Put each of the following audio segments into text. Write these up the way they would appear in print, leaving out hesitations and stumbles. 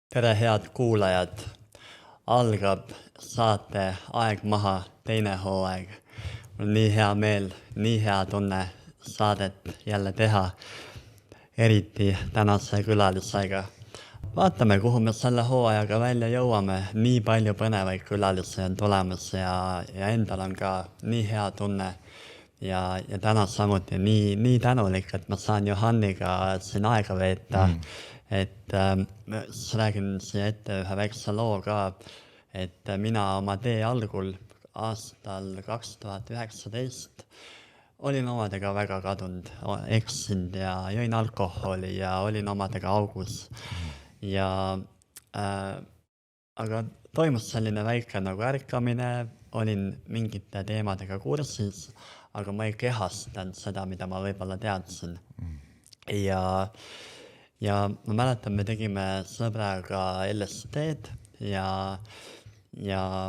Tere, head kuulajad! Algab saate Aeg maha teine hooaeg. Mul on nii hea meel, nii hea tunne saadet jälle teha, eriti tänase külalisega. Vaatame, kuhu me selle hooajaga välja jõuame. Nii palju põnevaid külalisi on tulemas ja endal on ka nii hea tunne. Ja täna samuti nii tänulik, et ma saan Johanniga siin aega veeta. Et räägin siia ette ühe väikse loo ka, et mina oma tee algul aastal 2019 olin omadega väga kadunud, eksinud ja jõin alkoholi ja olin omadega augus. Aga toimus selline väike nagu ärkamine, olin mingite teemadega kursis, aga ma ei kehastanud seda, mida ma võib-olla teadsin. Ja ma mäletan, me tegime sõbraga LSD-d ja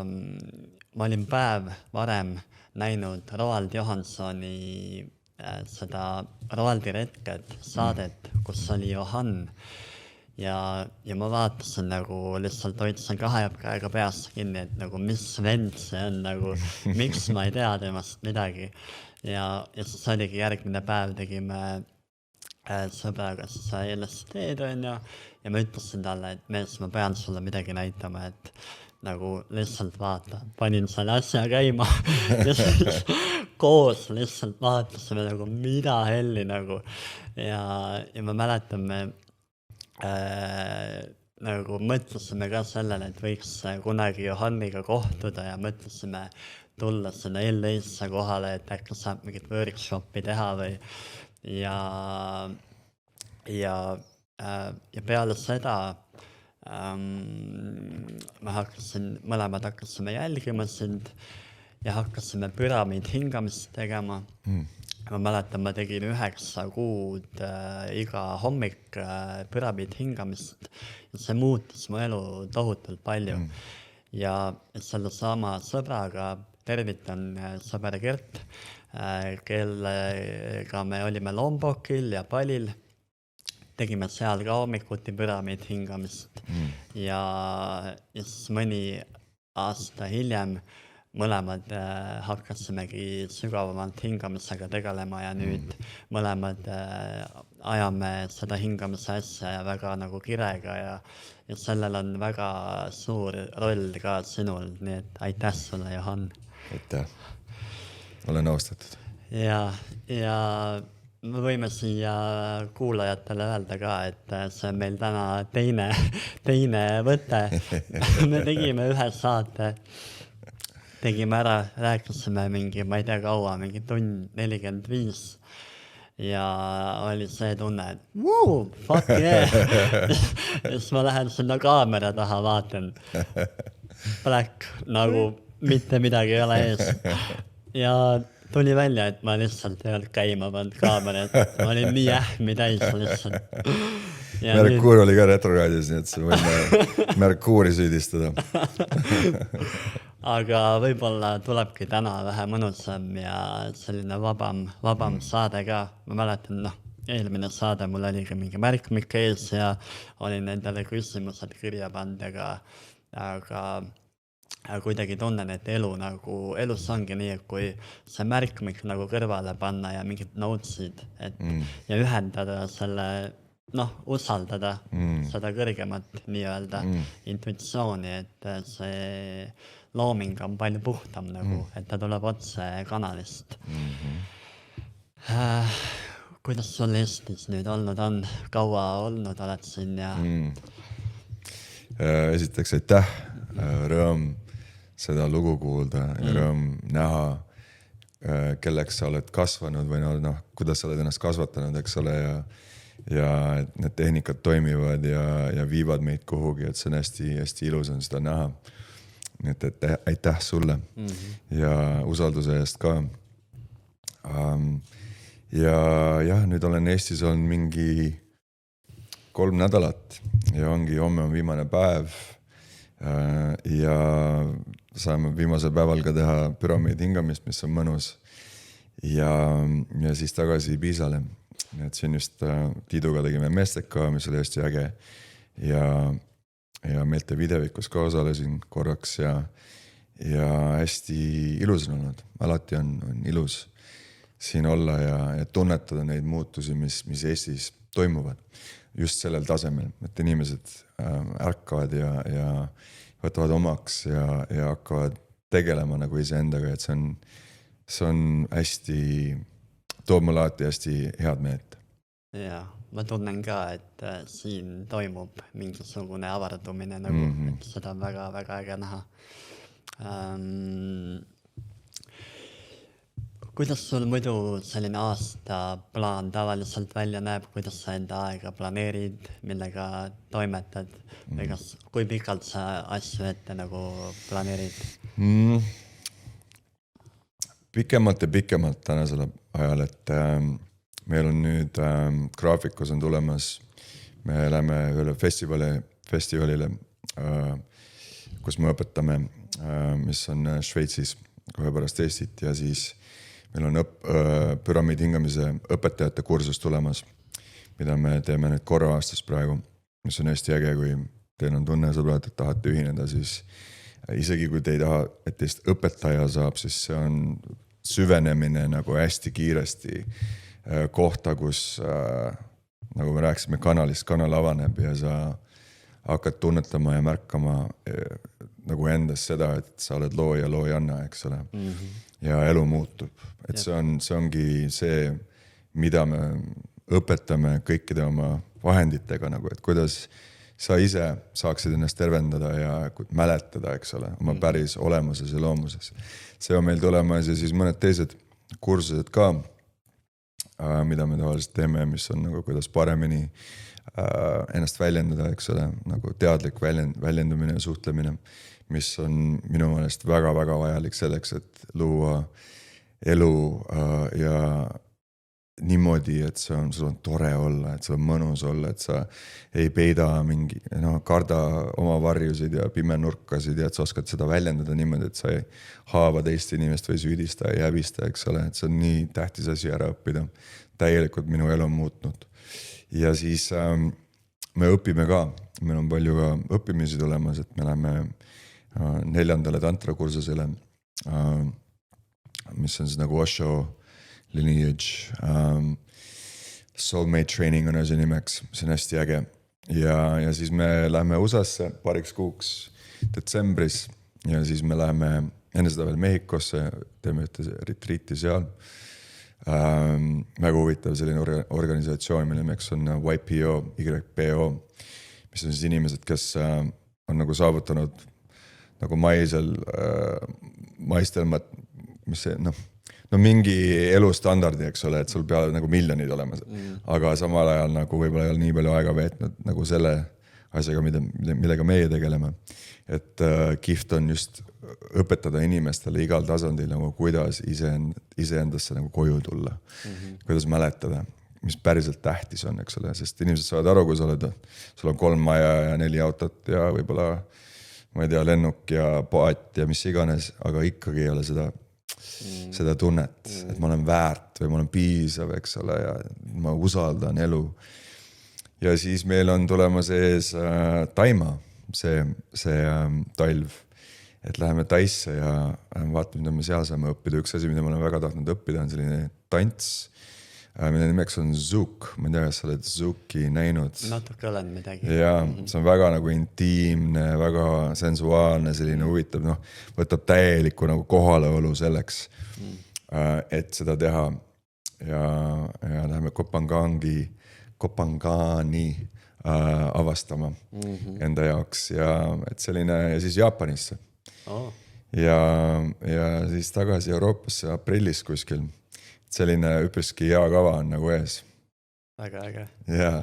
ma olin päev varem näinud Roald Johansoni seda Roaldi retket saadet, kus oli Johann. Ja ma vaatasin nagu lihtsalt hoidsin kahe käega peast kinni, et nagu mis vend see on, nagu miks ma ei tea temast midagi. Ja siis oligi järgmine päev tegime sõbraga siis LSD-d ja ma ütlesin talle, et mees, ma pean sulle midagi näitama, et nagu lihtsalt vaata. Panin selle asja käima ja siis koos lihtsalt vaatasime nagu mida helli nagu. Ja ma mäletan, me nagu mõtlesime ka sellele, et võiks kunagi Johanniga kohtuda ja mõtlesime tulla sinna LA-sse kohale, et äkki saab mingit workshopi teha või ja peale seda mõlemad hakkasime jälgima sind ja hakkasime püramiid hingamist tegema. Ma mäletan, ma tegin 9 kuud iga hommik püramiid hingamist ja see muutis mu elu tohutult palju. Ja selle sama sõbraga, tervitan sõber Gert, kellega me olime Lombokil ja Palil, tegime seal ka hommikuti püramiid hingamist ja siis mõni aasta hiljem mõlemad hakkasimegi sügavamalt hingamisega tegelema ja nüüd mõlemad ajame seda hingamise asja ja väga nagu kirega ja sellel on väga suur roll ka sinul, nii et aitäh sulle, Johann. Aitäh, olen austatud. Ja me võime siia kuulajatele öelda ka, et see on meil täna teine võte. Me tegime ühe saate, tegime ära, rääkisime mingi, ma ei tea kaua, mingi tund 45 ja oli see tunne, et fuck yeah. Ja siis ma lähen sinna kaamera taha, vaatan. Black, nagu mitte midagi ei ole ees. Ja tuli välja, et ma lihtsalt ei olnud käima pannud kaamerat. Ma olin nii ähmi täis lihtsalt. Merkuur oli ka retroraadios, nii et sa võime Merkuuri süüdistada. Aga võib-olla tulebki täna vähe mõnusam ja selline vabam saade ka. Ma mäletan, eelmine saade mul oli ka mingi märkmik ees ja olin endale küsimused kirja pannud, aga kuidagi tunnen, et elus ongi nii, et kui see märkmik nagu kõrvale panna ja mingid notesid ja ühendada selle, usaldada seda kõrgemat nii-öelda intuitsiooni, et see looming on palju puhtam nagu, et ta tuleb otse kanalist. Kuidas sul Eestis nüüd olnud on? Kaua olnud oled siin ja... Esiteks aitäh, rõõm seda lugu kuulda ja rõõm näha, kelleks sa oled kasvanud või kuidas sa oled ennast kasvatanud, eks ole, ja need tehnikad toimivad ja viivad meid kuhugi, et see on hästi ilus on seda näha. Nii et aitäh sulle ja usalduse eest ka. Ja nüüd olen Eestis olnud mingi 3 nädalat ja homme on viimane päev ja saame viimasel päeval ka teha püramiid hingamist, mis on mõnus ja siis tagasi Piisale. Et siin just Tiiduga tegime Mesteka, mis oli hästi äge ja ja Meelte videovikus ka osalesin korraks ja hästi ilus on olnud, alati on ilus siin olla ja tunnetada neid muutusi, mis Eestis toimuvad just sellel tasemel, et inimesed ärkavad ja võtavad omaks ja hakkavad tegelema nagu iseendaga, et see on hästi, toob mulle alati hästi head meelt. Ja, ma tunnen ka, et siin toimub mingisugune avardumine nagu, et seda on väga äge näha. Kuidas sul muidu selline aastaplaan tavaliselt välja näeb, kuidas sa enda aega planeerid, millega toimetad või kas, kui pikalt sa asju ette nagu planeerid? Pikemalt tänasel ajal, et meil on nüüd graafikus on tulemas, me läheme üle festivalile, kus me õpetame, mis on Šveitsis kohe pärast Eestit ja siis meil on püramiidi hingamise õpetajate kursus tulemas, mida me teeme nüüd korra aastas praegu, mis on hästi äge, kui teil on tunne, sõbrad, et tahate ühineda, siis isegi kui te ei taha, et teist õpetaja saab, siis see on süvenemine nagu hästi kiiresti kohta, kus nagu me rääkisime kanalist, kanal avaneb ja sa hakkad tunnetama ja märkama nagu endas seda, et sa oled loojanna, eks ole. Ja elu muutub. Et see ongi see, mida me õpetame kõikide oma vahenditega, nagu, et kuidas sa ise saaksid ennast tervendada ja mäletada, eks ole, oma päris olemuses ja loomuses. See on meil tulemas ja siis mõned teised kursused ka, mida me tavaliselt teeme, mis on nagu kuidas paremini ennast väljendada, eks ole, nagu teadlik väljendumine ja suhtlemine, mis on minu meelest väga-väga vajalik selleks, et luua elu ja niimoodi, et sul on tore olla, et sul on mõnus olla, et sa ei peida karda oma varjusid ja pimenurkasid ja et sa oskad seda väljendada niimoodi, et sa ei haava teist inimest või süüdista ja häbista, eks ole, et see on nii tähtis asi ära õppida. Täielikult minu elu on muutnud. Ja siis me õpime ka, meil on palju ka õppimisi tulemas, et me läheme 4. tantrakursusele, mis on siis nagu Osho Lineage, Soulmate Training on see nimeks, see on hästi äge. Ja siis me läheme USA-sse paariks kuuks detsembris ja siis me läheme enne seda veel Mehhikosse, teeme ühte retriiti seal. Väga huvitav selline organisatsioon, mille nimeks on YPO, mis on siis inimesed, kes on nagu saavutanud nagu maistelmat, mis see, mingi elustandardi, eks ole, et sul peavad nagu miljonid olema. Aga samal ajal nagu võib-olla ei ole nii palju aega veetnud nagu selle asjaga, millega meie tegeleme. Et kihvt on just õpetada inimestele igal tasandil nagu kuidas iseendasse nagu koju tulla. Kuidas mäletada, mis päriselt tähtis on, eks ole, sest inimesed saavad aru, kui sul on 3 maja ja 4 autot ja võib-olla, ma ei tea, lennuk ja paat ja mis iganes, aga ikkagi ei ole seda tunnet, et ma olen väärt või ma olen piisav, eks ole, ja ma usaldan elu. Ja siis meil on tulemas ees Taima, see talv, et läheme Taisse ja vaatame, mida me seal saame õppida. Üks asi, mida ma olen väga tahtnud õppida, on selline tants, mille nimeks on Zouk. Ma ei tea, kas sa oled Zouki näinud. Natuke olen midagi. Ja see on väga nagu intiimne, väga sensuaalne, selline huvitav, võtab täielikku nagu kohaleolu selleks, et seda teha. Ja läheme Kopangani avastama enda jaoks ja et selline ja siis Jaapanisse. Ja siis tagasi Euroopasse aprillis kuskil. Selline üpriski hea kava on nagu ees. Väga äge. Jaa.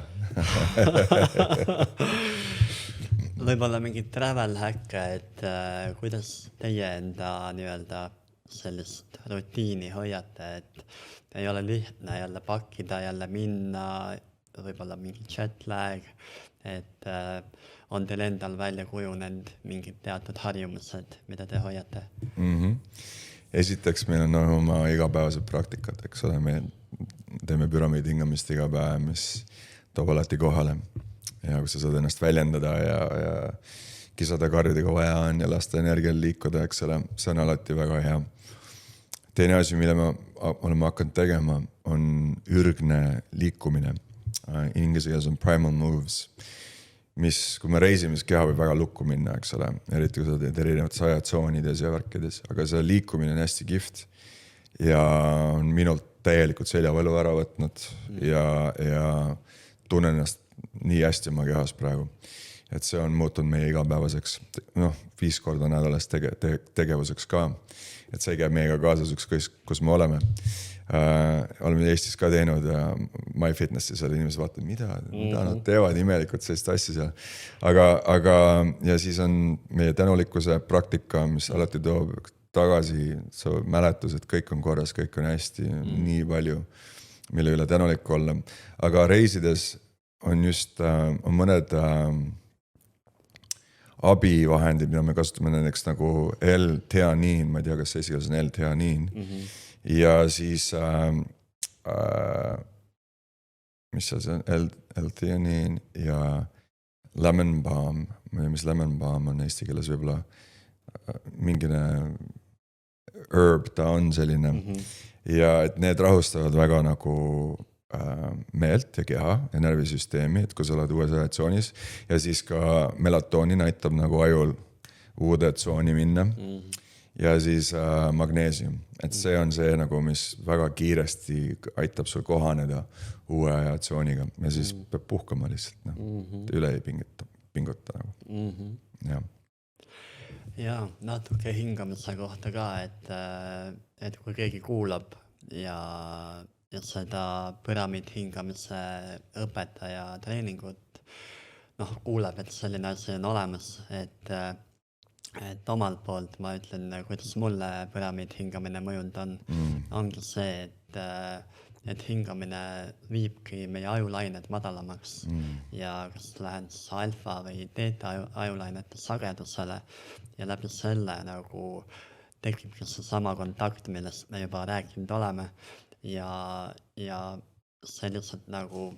Võib-olla mingi travel häkke, et kuidas teie enda nii-öelda sellist rutiini hoiate, et ei ole lihtne jälle pakkida, jälle minna, võib-olla mingi jet lag, et on teil endal välja kujunenud mingid teatud harjumused, mida te hoiate? Esiteks meil on oma igapäevased praktikad, eks ole, me teeme püramiidi hingamist iga päev, mis toob alati kohale ja kus sa saad ennast väljendada ja kisada karjudega vaja on ja lasta energial liikuda, eks ole, see on alati väga hea. Teine asi, mille me oleme hakanud tegema, on ürgne liikumine. Inglise keeles on primal moves, mis, kui me reisime, siis keha võib väga lukku minna, eks ole, eriti kui sa teed erinevates ajatsoonides ja värkides, aga see liikumine on hästi kihvt ja on minult täielikult seljavõlu ära võtnud ja tunnen ennast nii hästi oma kehas praegu. Et see on muutunud meie igapäevaseks, 5 korda nädalas tegevuseks ka. Et see käib meiega kaasas ükskõik, kus me oleme. Oleme Eestis ka teinud ja MyFitnessis oli inimesed vaatavad, mida nad teevad imelikult sellist asja seal. Aga ja siis on meie tänulikkuse praktika, mis alati toob tagasi mäletus, et kõik on korras, kõik on hästi, nii palju, mille üle tänulik olla. Aga reisides on just on mõned abivahendid, mida me kasutame näiteks nagu L-theaniin, ma ei tea, kas see esikas on L-theaniin. Ja siis, mis see on, L-theaniin ja lemon balm, ma ei tea, mis lemon balm on eesti keeles võib-olla mingine herb, ta on selline. Ja et need rahustavad väga nagu meelt ja keha ja närvisüsteemi, et kui sa oled uues reaktsioonis ja siis ka melatonin aitab nagu ajul uude tsooni minna ja siis magneesium, et see on see nagu, mis väga kiiresti aitab sul kohaneda uue reaktsiooniga ja siis peab puhkama lihtsalt, üle ei pinguta nagu. Ja natuke hingamise kohta ka, et kui keegi kuulab ja seda püramiid hingamise õpetaja treeningut kuuleb, et selline asi on olemas, et omalt poolt ma ütlen, kuidas mulle püramiid hingamine mõjunud on, ongi see, et hingamine viibki meie ajulained madalamaks ja kas lähen siis alfa või teeta ajulainete sagedusele ja läbi selle nagu tekibki see sama kontakt, millest me juba rääkinud oleme ja see lihtsalt nagu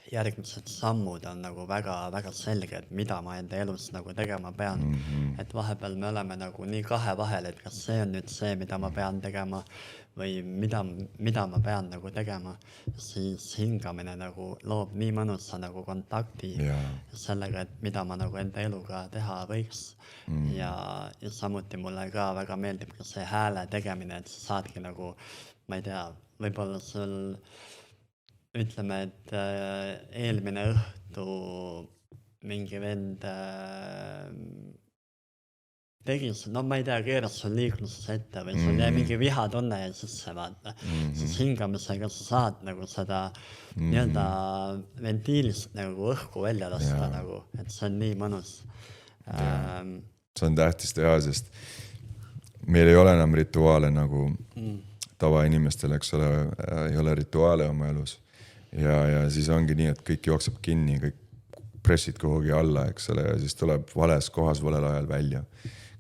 järgmised sammud on nagu väga selged, mida ma enda elus nagu tegema pean. Et vahepeal me oleme nagu nii kahe vahel, et kas see on nüüd see, mida ma pean tegema või mida ma pean nagu tegema, siis hingamine nagu loob nii mõnusa nagu kontakti sellega, et mida ma nagu enda eluga teha võiks. Ja samuti mulle ka väga meeldib ka see hääle tegemine, et sa saadki nagu, ma ei tea, võib-olla sul ütleme, et eelmine õhtu mingi vend tegi, ma ei tea, keeras sul liikluses ette või sul jäi mingi vihatunne ja sisse vaata. Siis hingamisega sa saad nagu seda nii-öelda ventiilist nagu õhku välja lasta nagu, et see on nii mõnus. See on tähtis teha, sest meil ei ole enam rituaale nagu tavainimestel, eks ole, ei ole rituaale oma elus. Ja siis ongi nii, et kõik jookseb kinni, kõik pressid kuhugi alla, eks ole, ja siis tuleb vales kohas valel ajal välja.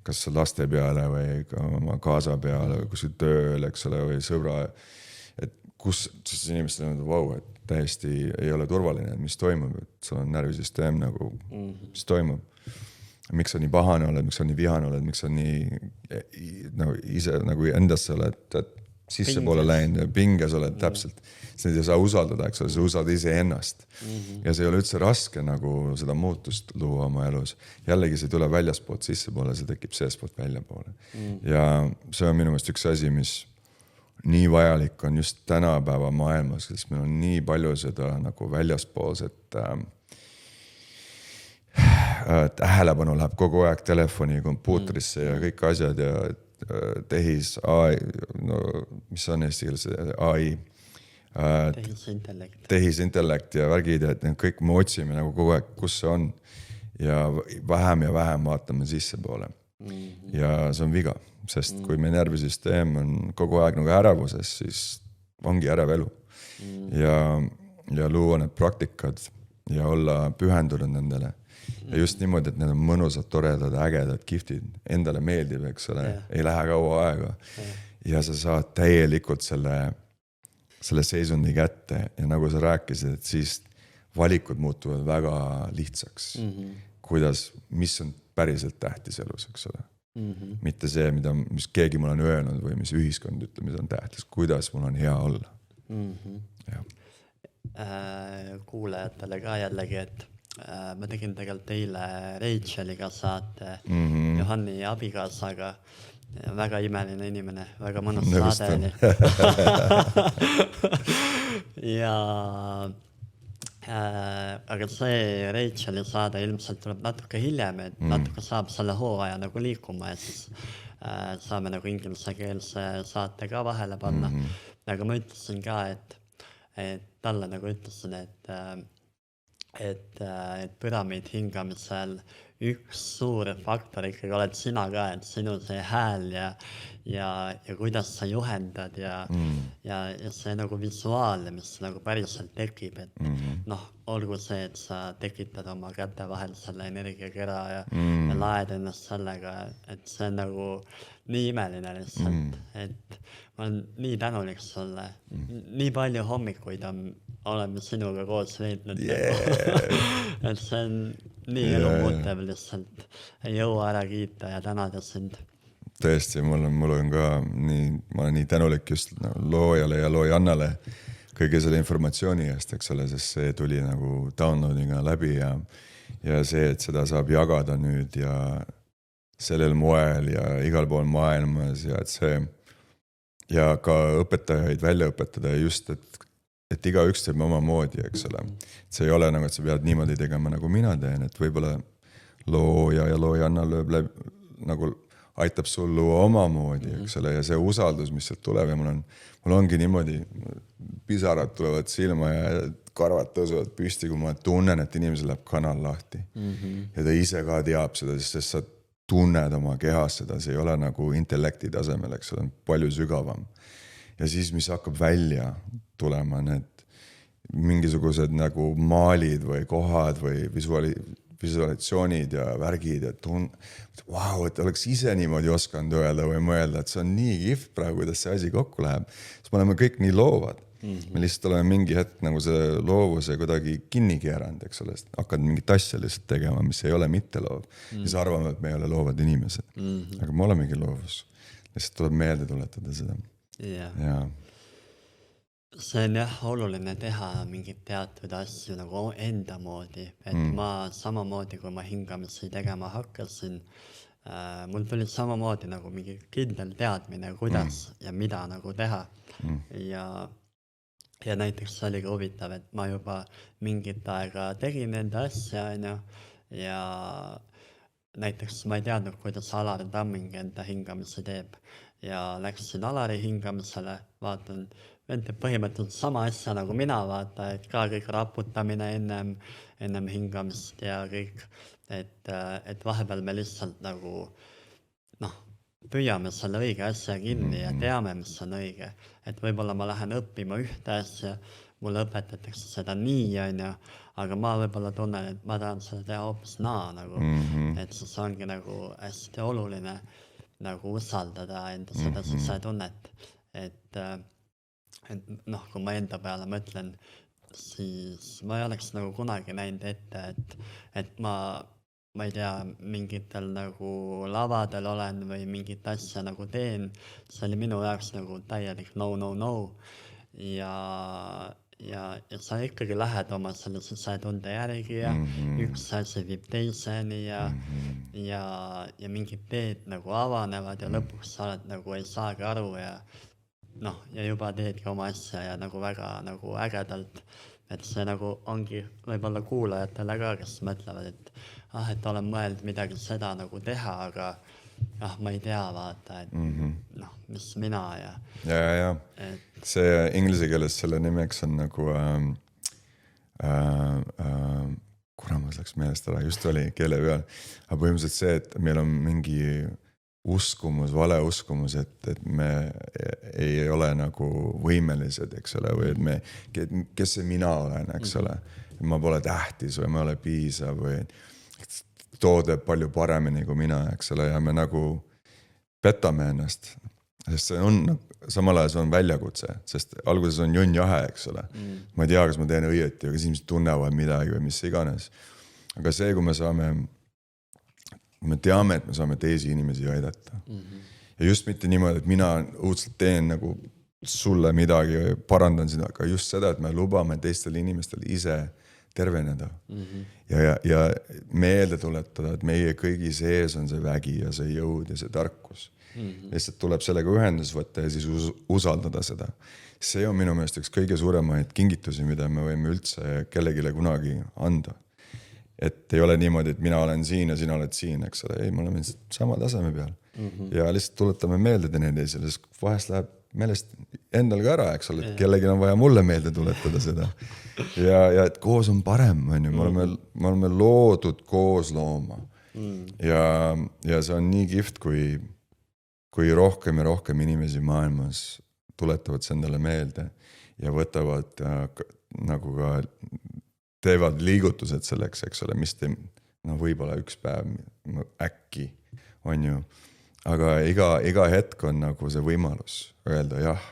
Kas laste peale või oma kaasa peale või kuskil tööl, eks ole, või sõbra. Et kus siis inimestel on, vau, et täiesti ei ole turvaline, mis toimub, et sul on närvisüsteem nagu, mis toimub. Miks sa nii pahane oled, miks sa nii vihane oled, miks sa nii nagu ise nagu endasse oled, et sisse poole läinud ja pinges oled täpselt. Siis ei saa usaldada, eks ole, sa usaldad ise ennast. Ja see ei ole üldse raske nagu seda muutust luua oma elus. Jällegi see tuleb väljaspoolt sisse poole, see tekib seespoolt välja poole. Ja see on minu meelest üks asi, mis nii vajalik on just tänapäeva maailmas, sest meil on nii palju seda nagu väljaspoolset tähelepanu läheb kogu aeg telefoni, kompuutrisse ja kõik asjad ja tehis AI, mis on eesti keeles AI, tehisintellekt ja värgid, et kõik me otsime nagu kogu aeg, kus see on ja vähem vaatame sisse poole. Ja see on viga, sest kui meie närvisüsteem on kogu aeg nagu ärevuses, siis ongi ärev elu. Ja luua need praktikad ja olla pühendunud nendele. Ja just niimoodi, et need on mõnusad, toredad, ägedad, kiftid, endale meeldib, eks ole, ei lähe kaua aega. Ja sa saad täielikult selle seisundi kätte ja nagu sa rääkisid, et siis valikud muutuvad väga lihtsaks. Kuidas, mis on päriselt tähtis elus, eks ole. Mitte see, mis keegi mul on öelnud või mis ühiskond ütleb, mis on tähtis, kuidas mul on hea olla. Kuulajatele ka jällegi, et ma tegin tegelikult eile Racheliga saate Johanni abikaasaga. Väga imeline inimene, väga mõnus saade oli. Ja aga see Racheli saade ilmselt tuleb natuke hiljem, et natuke saab selle hooaja nagu liikuma ja siis saame nagu ingliskeelse saate ka vahele panna. Aga ma ütlesin ka, et talle nagu ütlesin, et püramiid hingamisel üks suur faktor ikkagi oled sina ka, et sinu see hääl ja kuidas sa juhendad ja see nagu visuaal, mis nagu päriselt tekib, et noh, olgu see, et sa tekitad oma käte vahel selle energiakera ja laed ennast sellega, et see on nagu nii imeline lihtsalt, et ma olen nii tänulik sulle. Nii palju hommikuid oleme sinuga koos veetnud. Et see on nii elumuutev lihtsalt. Ei jõua ära kiita ja tänada sind. Tõesti, mul on ka ma olen nii tänulik just loojale ja loojannale kõige selle informatsiooni eest, eks ole, sest see tuli nagu downloadinga läbi ja see, et seda saab jagada nüüd ja sellel moel ja igal pool maailmas ja et see ja ka õpetajaid välja õpetada just, et igaüks teeb oma moodi, eks ole. See ei ole nagu, et sa pead niimoodi tegema, nagu mina teen, et võib-olla looja ja loojanna lööb läbi, nagu aitab sul luua oma moodi, eks ole, ja see usaldus, mis sealt tuleb ja mul ongi niimoodi, pisarad tulevad silma ja karvad tõusevad püsti, kui ma tunnen, et inimesel läheb kanal lahti. Ja ta ise ka teab seda, sest sa tunned oma kehas seda, see ei ole nagu intellekti tasemel, eks ole, palju sügavam. Ja siis, mis hakkab välja tulema, need mingisugused nagu maalid või kohad või visualisatsioonid ja värgid, et wow, et oleks ise niimoodi osanud öelda või mõelda, et see on nii kihvt praegu, kuidas see asi kokku läheb. Siis me oleme kõik nii loovad. Me lihtsalt oleme mingi hetk nagu see loovuse kuidagi kinni keeranud, eks ole, hakkad mingit asja lihtsalt tegema, mis ei ole mitte loov. Siis arvame, et me ei ole loovad inimesed. Aga me olemegi loovus. Lihtsalt tuleb meelde tuletada seda. Ja. See on jah oluline teha mingid teatud asju nagu enda moodi, et ma samamoodi, kui ma hingamisi tegema hakkasin, mul tuli samamoodi nagu mingi kindel teadmine, kuidas ja mida nagu teha. Ja näiteks see oli ka huvitav, et ma juba mingit aega tegin enda asja ja näiteks ma ei teadnud, kuidas Alari Tamming enda hingamisi teeb ja läksin Alari hingamisele, vaatan, teeb põhimõtteliselt sama asja nagu mina, vaata, et ka kõik raputamine ennem hingamist ja kõik, et vahepeal me lihtsalt nagu püüame selle õige asja kinni ja teame, mis on õige. Et võib-olla ma lähen õppima ühte asja, mulle õpetatakse seda nii, aga ma võib-olla tunnen, et ma tahan seda teha hoopis nagu. Et siis ongi nagu hästi oluline nagu usaldada enda seda sisetunnet. Et kui ma enda peale mõtlen, siis ma ei oleks nagu kunagi näinud ette, et ma ei tea, mingitel nagu lavadel olen või mingit asja nagu teen. See oli minu jaoks nagu täielik no. Ja sa ikkagi lähed oma selle sisetunde järgi ja üks asi viib teiseni ja mingid teed nagu avanevad ja lõpuks sa oled nagu ei saagi aru ja juba teedki oma asja ja nagu väga nagu ägedalt. Et see nagu ongi võib-olla kuulajatele ka, kes mõtlevad, et olen mõeld midagi seda nagu teha, aga ma ei tea, vaata, et mis mina ja. Ja. See inglise keeles selle nimeks on nagu, kuramas läks meelest ära, just oli keele peal. Aga põhimõtteliselt see, et meil on mingi uskumus, valeuskumus, et me ei ole nagu võimelised, eks ole, või et kes see mina olen, eks ole, ma pole tähtis või ma ole piisav või too teeb palju paremini kui mina, eks ole, ja me nagu petame ennast, sest see on, samal ajal see on väljakutse, sest alguses on jonn jahe, eks ole. Ma ei tea, kas ma teen õieti, aga inimesed tunnevad midagi või mis iganes. Aga see, kui me teame, et me saame teisi inimesi aidata. Ja just mitte niimoodi, et mina õudselt teen nagu sulle midagi või parandan seda, aga just seda, et me lubame teistel inimestel ise terveneda. Ja meelde tuletada, et meie kõigi sees on see vägi ja see jõud ja see tarkus. Lihtsalt tuleb sellega ühendus võtta ja siis usaldada seda. See on minu meelest üks kõige suuremaid kingitusi, mida me võime üldse kellegile kunagi anda. Et ei ole niimoodi, et mina olen siin ja sina oled siin, eks ole. Ei, me oleme sama taseme peal. Ja lihtsalt tuletame meelde teineteisele, sest vahest läheb meelest endal ka ära, eks ole, et kellelgi on vaja mulle meelde tuletada seda. Ja et koos on parem, on ju. Me oleme loodud koos looma. Ja see on nii kihvt, kui rohkem ja rohkem inimesi maailmas tuletavad endale meelde ja võtavad nagu ka teevad liigutused selleks, eks ole, mis võib-olla üks päev äkki on ju, aga iga hetk on nagu see võimalus öelda jah,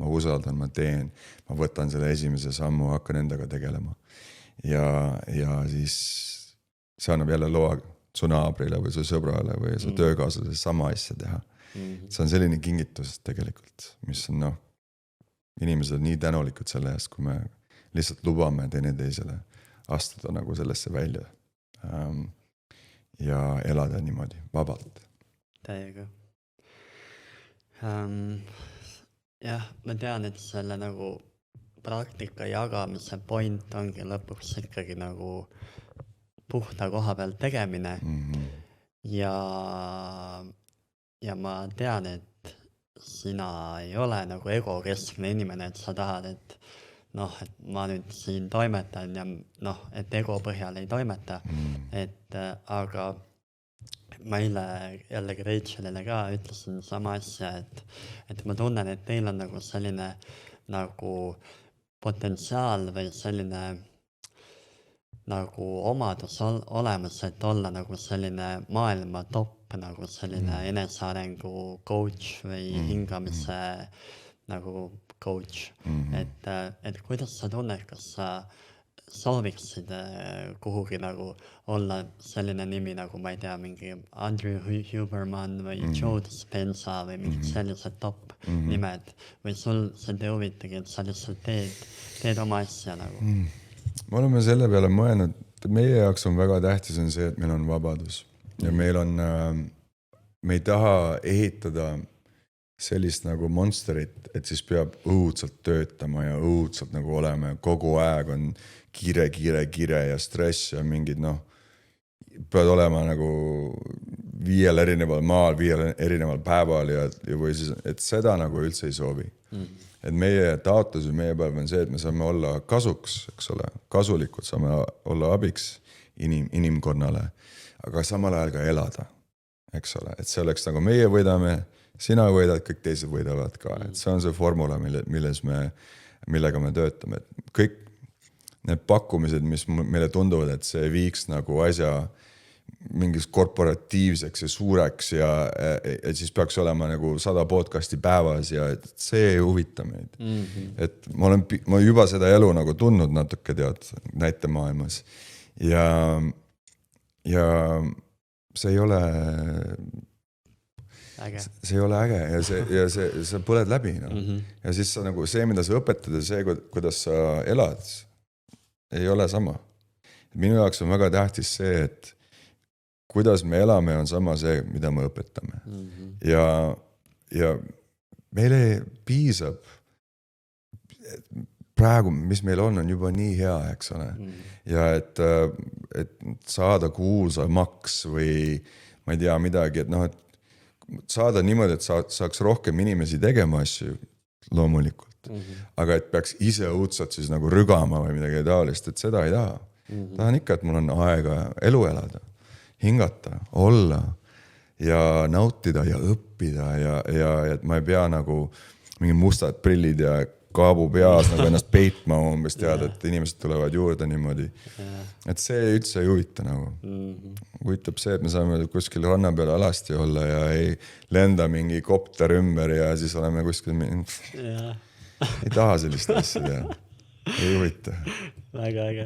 ma usaldan, ma teen, ma võtan selle esimese sammu, hakkan endaga tegelema ja siis see annab jälle loa su naabrile või su sõbrale või su töökaaslasele sama asja teha. See on selline kingitus tegelikult, mis on inimesed nii tänulikud selle eest, kui me lihtsalt lubame teineteisele astuda nagu sellesse välja ja elada niimoodi vabalt. Täiega. Jah, ma tean, et selle nagu praktika jagamise point ongi lõpuks ikkagi nagu puhta koha peal tegemine ja ma tean, et sina ei ole nagu egokeskne inimene, et sa tahad, et et ma nüüd siin toimetan ja et ego põhjal ei toimeta, aga ma eile jällegi Rachelile ka ütlesin sama asja, et ma tunnen, et teil on nagu selline nagu potentsiaal või selline nagu omadus olemas, et olla nagu selline maailma top, nagu selline enesearengu coach või hingamise nagu coach. Et kuidas sa tunned, kas sa sooviksid kuhugi nagu olla selline nimi nagu, ma ei tea, mingi Andrew Huberman või Joe Dispenza või mingid sellised top nimed või sul ei huvitagi, et sa lihtsalt teed oma asja nagu? Me oleme selle peale mõelnud, et meie jaoks on väga tähtis on see, et meil on vabadus ja meil on, me ei taha ehitada sellist nagu monsterit, et siis peab õudselt töötama ja õudselt nagu olema ja kogu aeg on kiire ja stress ja mingid pead olema nagu 5 erineval maal, 5 erineval päeval ja või siis, et seda nagu üldse ei soovi. Et meie taotlus või meie päev on see, et me saame olla kasuks, eks ole, kasulikud, saame olla abiks inimkonnale, aga samal ajal ka elada, eks ole, et see oleks nagu meie võidame, sina võidad, kõik teised võidavad ka, et see on see formula, millega me töötame, et kõik need pakkumised, mis meile tunduvad, et see viiks nagu asja mingis korporatiivseks ja suureks ja siis peaks olema nagu 100 podcasti päevas ja see ei huvita meid. Et ma juba seda elu nagu tundnud natuke tead näitemaailmas ja see ei ole äge. See ei ole äge ja sa põled läbi. Ja siis sa nagu see, mida sa õpetad ja see, kuidas sa elad, ei ole sama. Minu jaoks on väga tähtis see, et kuidas me elame on sama see, mida me õpetame. Ja meile piisab, praegu, mis meil on juba nii hea, eks ole. Ja et saada kuulsamaks või ma ei tea midagi, et saada niimoodi, et saaks rohkem inimesi tegema asju loomulikult. Aga et peaks ise õudselt siis nagu rügama või midagi taolist, et seda ei taha. Tahan ikka, et mul on aega elu elada, hingata, olla ja nautida ja õppida ja et ma ei pea nagu mingi mustad prillid ja kaabu peas nagu ennast peitma umbes teada, et inimesed tulevad juurde niimoodi. Et see üldse ei huvita nagu. Huvitab see, et me saame kuskil ranna peal alasti olla ja ei lenda mingi kopter ümber ja siis oleme kuskil ei taha sellist asja teha. Ei huvita. Väga äge.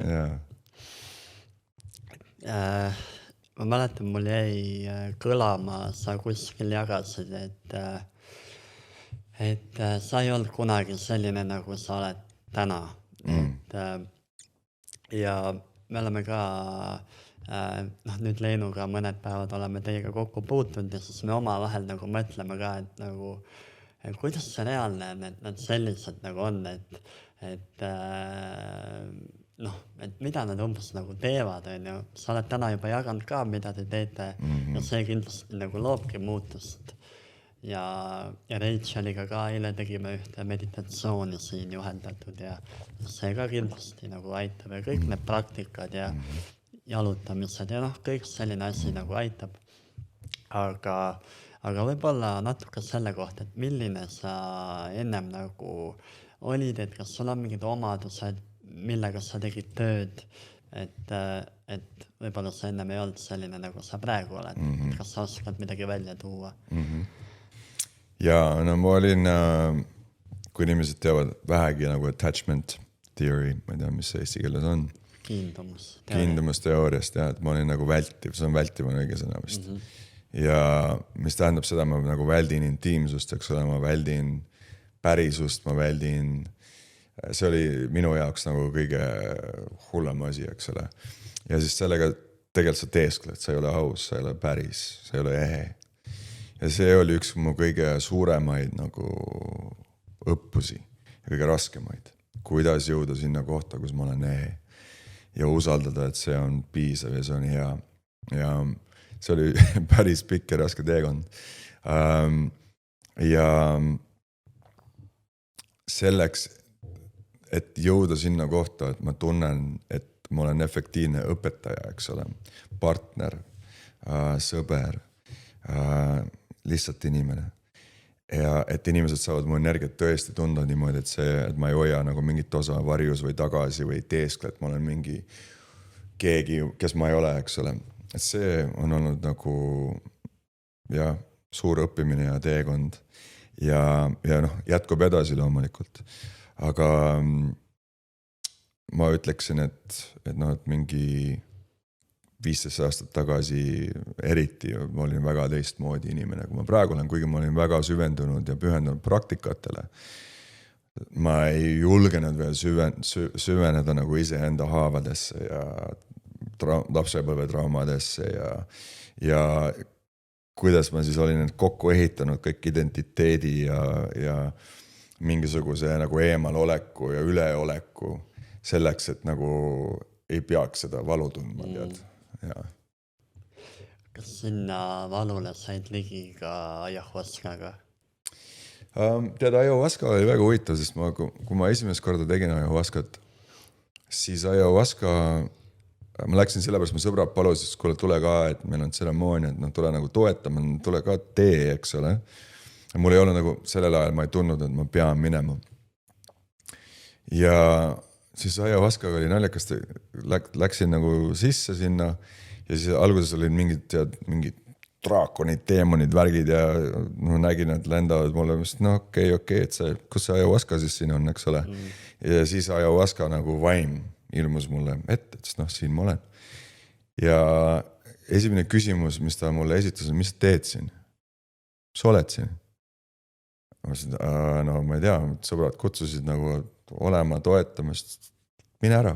Ma mäletan, mul jäi kõlama, sa kuskil jagasid, et sa ei olnud kunagi selline, nagu sa oled täna. Ja me oleme ka nüüd Leinuga mõned päevad oleme teiega kokku puutunud ja siis me omavahel nagu mõtleme ka, et nagu kuidas see reaalne on, et nad sellised nagu on, et mida nad umbes nagu teevad, on ju. Sa oled täna juba jaganud ka, mida te teete ja see kindlasti nagu loobki muutust. Ja Racheliga ka eile tegime ühte meditatsiooni siin juhendatud ja see ka kindlasti nagu aitab ja kõik need praktikad ja jalutamised ja kõik selline asi nagu aitab. Aga võib-olla natuke selle kohta, et milline sa ennem nagu olid, et kas sul on mingid omadused, millega sa tegid tööd, et võib-olla sa ennem ei olnud selline, nagu sa praegu oled. Kas sa oskad midagi välja tuua? Ja no ma olin, kui inimesed teavad vähegi nagu attachment theory, ma ei tea, mis see eesti keeles on. Kiindumusteooriast, et ma olin nagu vältiv, see on vältiv on õige sõna vist. Ja mis tähendab seda, ma nagu väldin intiimsust, eks ole, ma väldin pärisust, ma väldin, see oli minu jaoks nagu kõige hullem asi, eks ole. Ja siis sellega tegelikult sa teeskled, sa ei ole aus, sa ei ole päris, sa ei ole ehe. Ja see oli üks mu kõige suuremaid nagu õppusi ja kõige raskemaid. Kuidas jõuda sinna kohta, kus ma olen ehe ja usaldada, et see on piisav ja see on hea. Ja see oli päris pikk ja raske teekond. Ja selleks, et jõuda sinna kohta, et ma tunnen, et ma olen efektiivne õpetaja, eks ole, partner, sõber, lihtsalt inimene. Ja et inimesed saavad mu energiat tõesti tunda niimoodi, et ma ei hoia nagu mingit osa varjus või tagasi või teeskle, et ma olen mingi keegi, kes ma ei ole, eks ole. Et see on olnud nagu suur õppimine ja teekond ja jätkub edasi loomulikult. Aga ma ütleksin, et mingi 15 aastat tagasi eriti ma olin väga teistmoodi inimene, kui ma praegu olen, kuigi ma olin väga süvendunud ja pühendunud praktikatele. Ma ei julgenud veel süveneda nagu iseenda haavadesse ja lapsepõlvetraumadesse ja kuidas ma siis olin kokku ehitanud kõik identiteedi ja mingisuguse nagu eemaloleku ja üleoleku selleks, et nagu ei peaks seda valu tundma, tead. Ja. Kas sinna valule said ligi ka ayahuascaga? Tead, ayahuasca oli väga huvitav, sest kui ma esimest korda tegin ayahuascat, siis ayahuasca, ma läksin sellepärast, ma sõbrad palusid, kuule tule ka, et meil on tseremoonia, et tule nagu toetama, tule ka tee, eks ole. Ja mul ei olnud nagu sellel ajal, ma ei tundnud, et ma pean minema. Ja siis ayahuascaga oli naljakast, läksin nagu sisse sinna ja siis alguses olid mingid draakonid, teemonid, värgid ja ma nägin, et lendavad mulle, okei, et see, kus see ayahuasca siis siin on, eks ole. Ja siis ayahuasca nagu vaim ilmus mulle ette, et siin ma olen. Ja esimene küsimus, mis ta mulle esitas, mis sa teed siin? Mis sa oled siin? Ma ütlesin, ma ei tea, sõbrad kutsusid nagu olema toetamast, mine ära.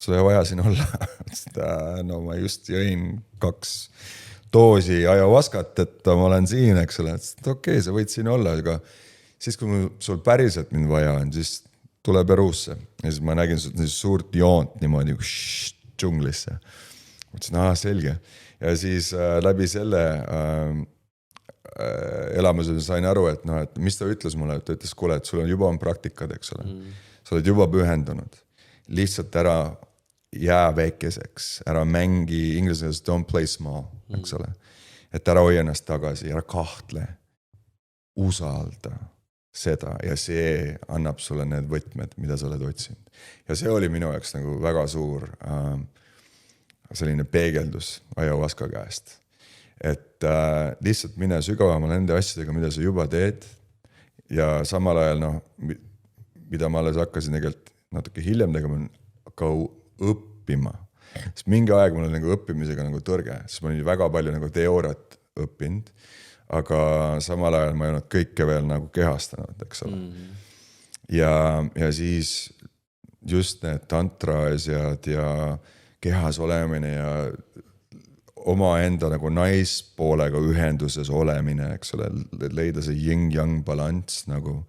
Sul ei vaja siin olla. Ma just jõin 2 doosi ayahuascat, et ma olen siin, eks ole. Okei, sa võid siin olla, aga siis kui sul päriselt mind vaja on, siis tule Peruusse. Ja siis ma nägin suurt joont niimoodi džunglisse. Ma ütlesin, selge. Ja siis läbi selle elamusel sain aru, et mis ta ütles mulle, et ta ütles, kuule, et sul on juba praktikad, eks ole. Sa oled juba pühendunud. Lihtsalt ära jää väikeseks, ära mängi, ingliskeeles don't play small, eks ole. Et ära hoia ennast tagasi, ära kahtle, usalda. seda ja see annab sulle need võtmed, mida sa oled otsinud. Ja see oli minu jaoks nagu väga suur selline peegeldus ayahuasca käest. Et lihtsalt mine sügavamale nende asjadega, mida sa juba teed ja samal ajal mida ma alles hakkasin tegelikult natuke hiljem tegema, ka õppima. Sest mingi aeg mul oli nagu õppimisega nagu tõrge, sest ma olin väga palju nagu teooriat õppinud, aga samal ajal ma ei olnud kõike veel nagu kehastanud, eks ole. Ja siis just need tantraasjad ja kehas olemine ja oma enda nagu naispoolega ühenduses olemine, eks ole, leida see yin-yang balants nagu.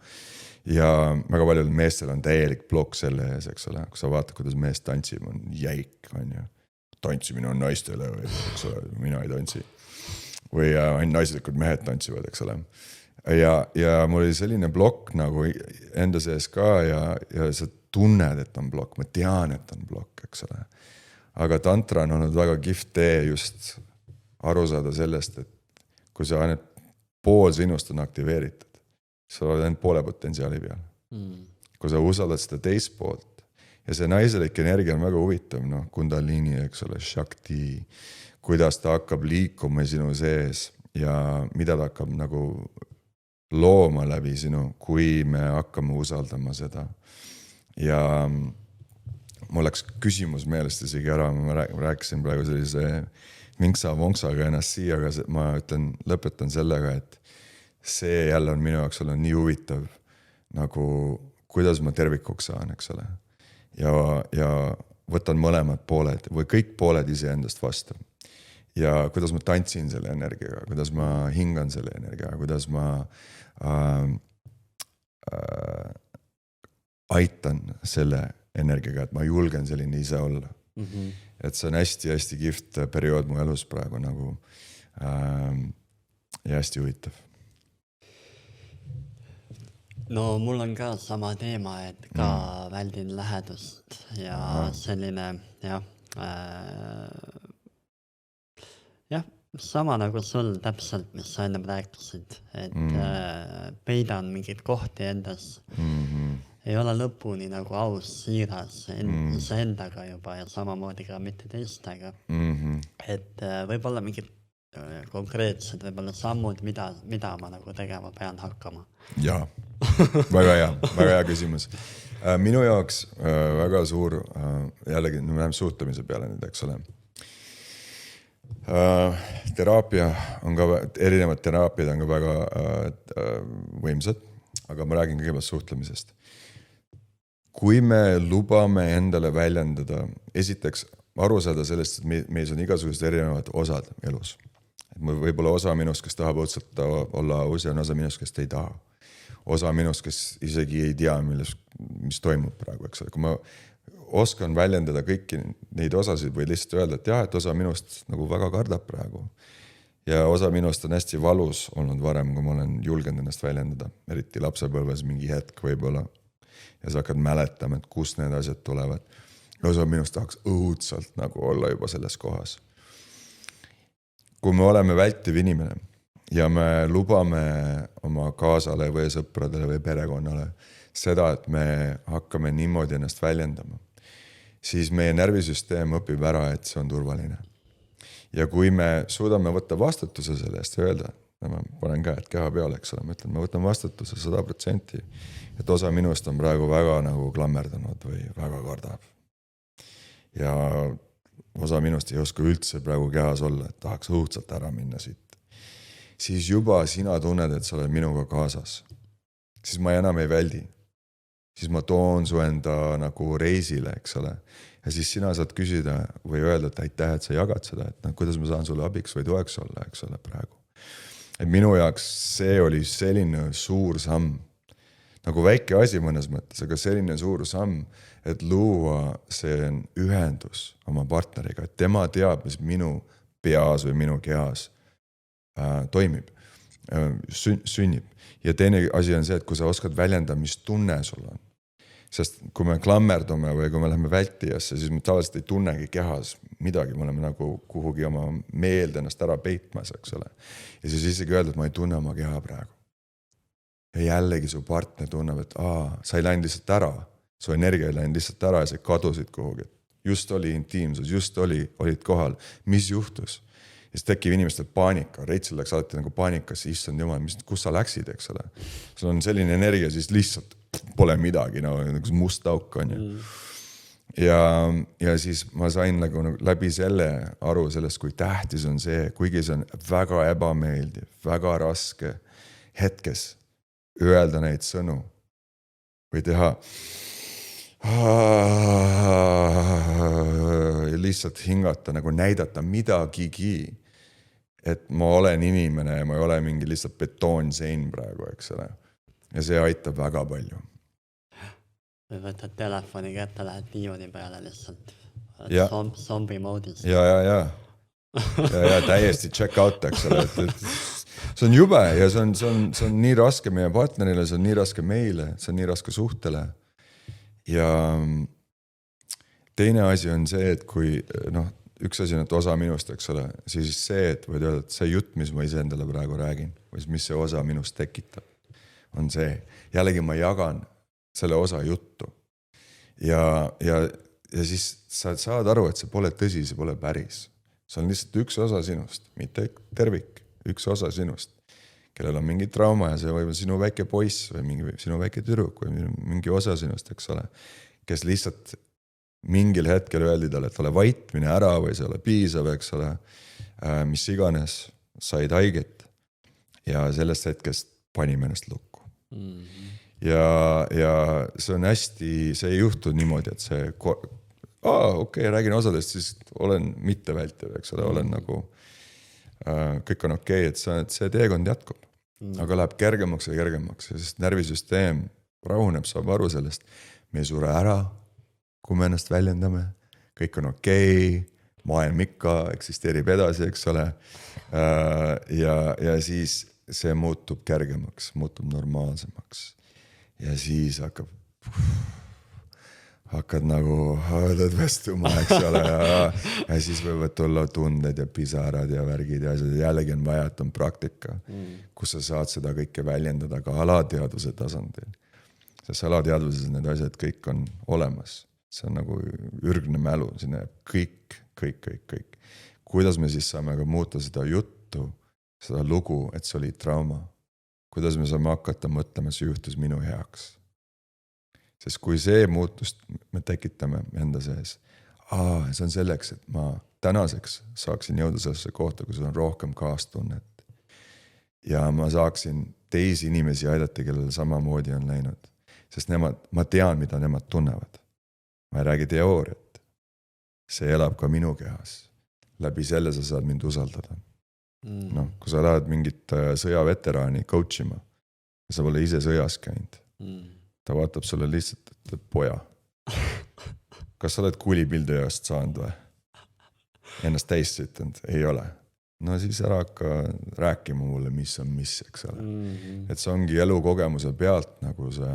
Ja väga paljudel meestel on täielik blokk selle ees, eks ole, kui sa vaatad, kuidas mees tantsib, on jäik, on ju. Tantsimine on naistele või, eks ole, mina ei tantsi. Või ainult naislikud mehed tantsivad, eks ole. Ja mul oli selline blokk nagu enda sees ka ja sa tunned, et on blokk, ma tean, et on blokk, eks ole. Aga tantra on olnud väga kihvt tee just aru saada sellest, et kui sa ainult pool sinust on aktiveeritud, sa oled ainult poole potentsiaali peal. Kui sa usaldad seda teist poolt ja see naiselik energia on väga huvitav, kundalini, eks ole, shakti, kuidas ta hakkab liikuma sinu sees ja mida ta hakkab nagu looma läbi sinu, kui me hakkame usaldama seda. Ja mul läks küsimus meelest isegi ära, ma rääkisin praegu sellise minksa-vonksaga ennast siia, aga ma lõpetan sellega, et see jälle on minu jaoks olnud nii huvitav, nagu kuidas ma tervikuks saan, eks ole. Ja võtan mõlemad pooled või kõik pooled iseendast vastu. Ja kuidas ma tantsin selle energiaga, kuidas ma hingan selle energiaga, kuidas ma aitan selle energiaga, et ma julgen selline ise olla. Et see on hästi-hästi kihvt periood mu elus praegu nagu ja hästi huvitav. No mul on ka sama teema, et ka väldin lähedust ja selline sama nagu sul täpselt, mis sa ennem rääkisid, et peidan mingid kohti endas. Ei ole lõpuni nagu aus, siiras iseendaga juba ja samamoodi ka mitte teistega. Et võib-olla mingid konkreetsed võib-olla sammud, mida ma nagu tegema pean hakkama. Jaa, väga hea küsimus. Minu jaoks väga suur, jällegi me läheme suhtlemise peale nüüd, eks ole. Teraapia on ka, erinevad teraapiad on ka väga võimsad, aga ma räägin kõigepealt suhtlemisest. Kui me lubame endale väljendada, esiteks aru saada sellest, et meis on igasugused erinevad osad elus. Võib-olla osa minust, kes tahab otseselt olla aus ja on osa minust, kes ei taha. Osa minust, kes isegi ei tea, mis toimub praegu, eks ole. Kui ma oskan väljendada kõiki neid osasid või lihtsalt öelda, et jah, et osa minust nagu väga kardab praegu. Ja osa minust on hästi valus olnud varem, kui ma olen julgenud ennast väljendada. Eriti lapsepõlves mingi hetk võib-olla. Ja sa hakkad mäletama, et kust need asjad tulevad. Ja osa minust tahaks õudselt nagu olla juba selles kohas. Kui me oleme vältiv inimene ja me lubame oma kaasale või sõpradele või perekonnale seda, et me hakkame niimoodi ennast väljendama, siis meie närvisüsteem õpib ära, et see on turvaline. Ja kui me suudame võtta vastutuse selle eest ja öelda, ma panen ka, et keha peale, eks ole, ma ütlen, ma võtan vastutuse 100%, et osa minust on praegu väga nagu klammerdanud või väga kardab. Ja osa minust ei oska üldse praegu kehas olla, et tahaks õudselt ära minna siit. Siis juba sina tunned, et sa oled minuga kaasas. Siis ma enam ei väldi. Siis ma toon su enda nagu reisile, eks ole. Ja siis sina saad küsida või öelda, et aitäh, et sa jagad seda, et kuidas ma saan sulle abiks või toeks olla, eks ole, praegu. Et minu jaoks see oli selline suur samm, nagu väike asi mõnes mõttes, aga selline suur samm, et luua see ühendus oma partneriga, et tema teab, mis minu peas või minu kehas toimib, sünnib. Ja teine asi on see, et kui sa oskad väljendada, mis tunne sul on. Sest kui me klammerdume või kui me läheme vältijasse, siis me tavaliselt ei tunnegi kehas midagi, me oleme nagu kuhugi oma meelde ennast ära peitmas, eks ole. Ja siis isegi öelda, et ma ei tunne oma keha praegu. ja jällegi su partner tunneb, et sa ei läinud lihtsalt ära, su energia ei läinud lihtsalt ära ja sa kadusid kuhugi. Just oli intiimsus, just olid kohal, mis juhtus. Ja siis tekib inimestel paanika, Reitsel läks alati nagu paanikasse, issand jumal, kus sa läksid, eks ole. Sul on selline energia, siis lihtsalt pole midagi, nagu must auk on ju. Ja siis ma sain nagu läbi selle aru sellest, kui tähtis on see, kuigi see on väga ebameeldiv, väga raske hetkes öelda neid sõnu või teha ja lihtsalt hingata, nagu näidata midagigi, et ma olen inimene ja ma ei ole mingi lihtsalt betoonsein praegu, eks ole. Ja see aitab väga palju. Või võtad telefoni kätte, lähed diivani peale lihtsalt. Zombi moodis. Ja täiesti check out, eks ole. See on jube ja see on nii raske meie partnerile, see on nii raske meile, see on nii raske suhtele. Ja teine asi on see, et kui üks asi on, et osa minust, eks ole, siis see, et võid öelda, et see jutt, mis ma ise endale praegu räägin, või mis see osa minust tekitab, on see. Jällegi ma jagan selle osa juttu. Ja siis sa saad aru, et see pole tõsi, see pole päris. See on lihtsalt üks osa sinust, mitte tervik, üks osa sinust, kellel on mingi trauma ja see võib sinu väike poiss või sinu väike tüdruk või mingi osa sinust, eks ole, kes lihtsalt mingil hetkel öeldi talle, et ole vait, mine ära või see ole piisav, eks ole, mis iganes, said haiget ja sellest hetkest panime ennast lukku. Ja see on hästi, see ei juhtu niimoodi, et see okei, räägin osadest, siis olen mitte vältiv, eks ole, olen nagu kõik on okei, et see teekond jätkub, aga läheb kergemaks ja kergemaks, sest närvisüsteem rahuneb, saab aru sellest, me ei sure ära, kui me ennast väljendame, kõik on okei, maailm ikka eksisteerib edasi, eks ole, ja siis see muutub kergemaks, muutub normaalsemaks ja siis hakkad nagu lõdvestuma, eks ole, ja siis võivad tulla tunded ja pisarad ja värgid ja asjad. Jällegi on vaja, et on praktika, kus sa saad seda kõike väljendada ka alateadvuse tasandil. Sest alateadvuses need asjad kõik on olemas. See on nagu ürgne mälu, sinna jääb kõik. Kuidas me siis saame ka muuta seda juttu, seda lugu, et see oli trauma? Kuidas me saame hakata mõtlema, see juhtus minu heaks? Sest kui see muutust me tekitame enda sees, see on selleks, et ma tänaseks saaksin jõuda sellesse kohta, kus on rohkem kaastunnet. Ja ma saaksin teisi inimesi aidata, kellele samamoodi on läinud. Sest ma tean, mida nemad tunnevad. Ma ei räägi teooriat. See elab ka minu kehas. Läbi selle sa saad mind usaldada. Kui sa lähed mingit sõjaveteraani coachima ja sa pole ise sõjas käinud, ta vaatab sulle lihtsalt, et poja. Kas sa oled kuulipildujaast saanud või? Ennast täis ütlenud? Ei ole. No siis ära hakka rääkima mulle, mis on mis, eks ole. Et see ongi elukogemuse pealt, nagu sa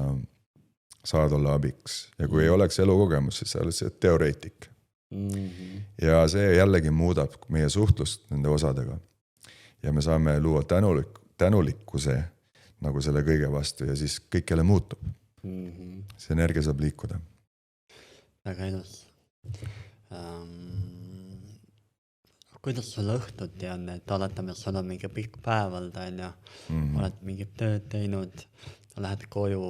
saad olla abiks. Ja kui ei oleks elukogemus, siis sa oled see teoreetik. Ja see jällegi muudab meie suhtlust nende osadega. Ja me saame luua tänulikkuse nagu selle kõige vastu ja siis kõik jälle muutub. See energia saab liikuda. Väga ilus. Kuidas sul õhtuti on, et oletame, sul on mingi pikk päev olnud, oled mingit tööd teinud, lähed koju,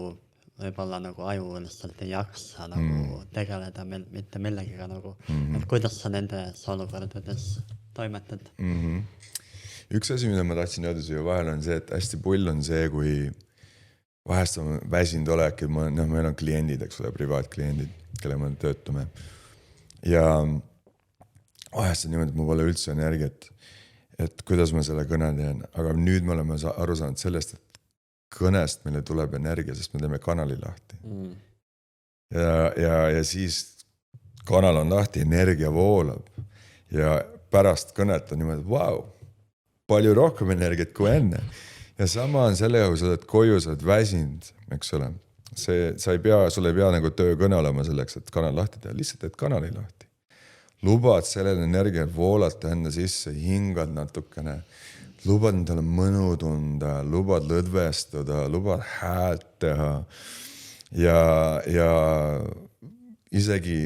võib-olla nagu aju lihtsalt ei jaksa nagu tegeleda mitte millegiga nagu. Et kuidas sa nendes olukordades toimetad? Üks asi, mida ma tahtsin öelda siia vahel on see, et hästi pull on see, kui vahest on väsinud olek, et meil on kliendid, eks ole, privaatkliendid, kelle me töötame. Ja vahest on niimoodi, et mul pole üldse energiat, et kuidas ma selle kõne teen. Aga nüüd me oleme aru saanud sellest, et kõnest meile tuleb energia, sest me teeme kanali lahti. Ja siis kanal on lahti, energia voolab ja pärast kõnet on niimoodi, vau, palju rohkem energiat kui enne. Ja sama on sellega, kui sa oled koju, sa oled väsinud, eks ole. Sul ei pea nagu töökõne olema selleks, et kanal lahti teha, lihtsalt teed kanali lahti. lubad sellel energial voolata enda sisse, hingad natukene, lubad endale mõnu tunda, lubad lõdvestuda, lubad häält teha ja isegi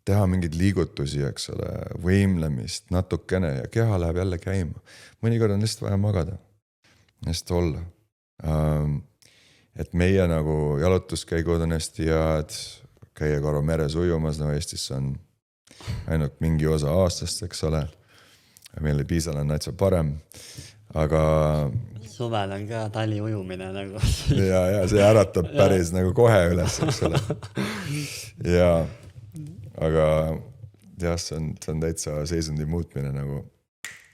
teha mingeid liigutusi, eks ole, võimlemist natukene ja keha läheb jälle käima. Mõnikord on lihtsalt vaja magada, lihtsalt olla. Et meie nagu jalutuskäigud on hästi head, käia korra meres ujumas, Eestis on ainult mingi osa aastast, eks ole. Meil Piisal on näitsa parem, aga suvel on ka tali ujumine nagu. ja see äratab päris nagu kohe üles, eks ole. Ja, aga jah, see on täitsa seisundi muutmine nagu,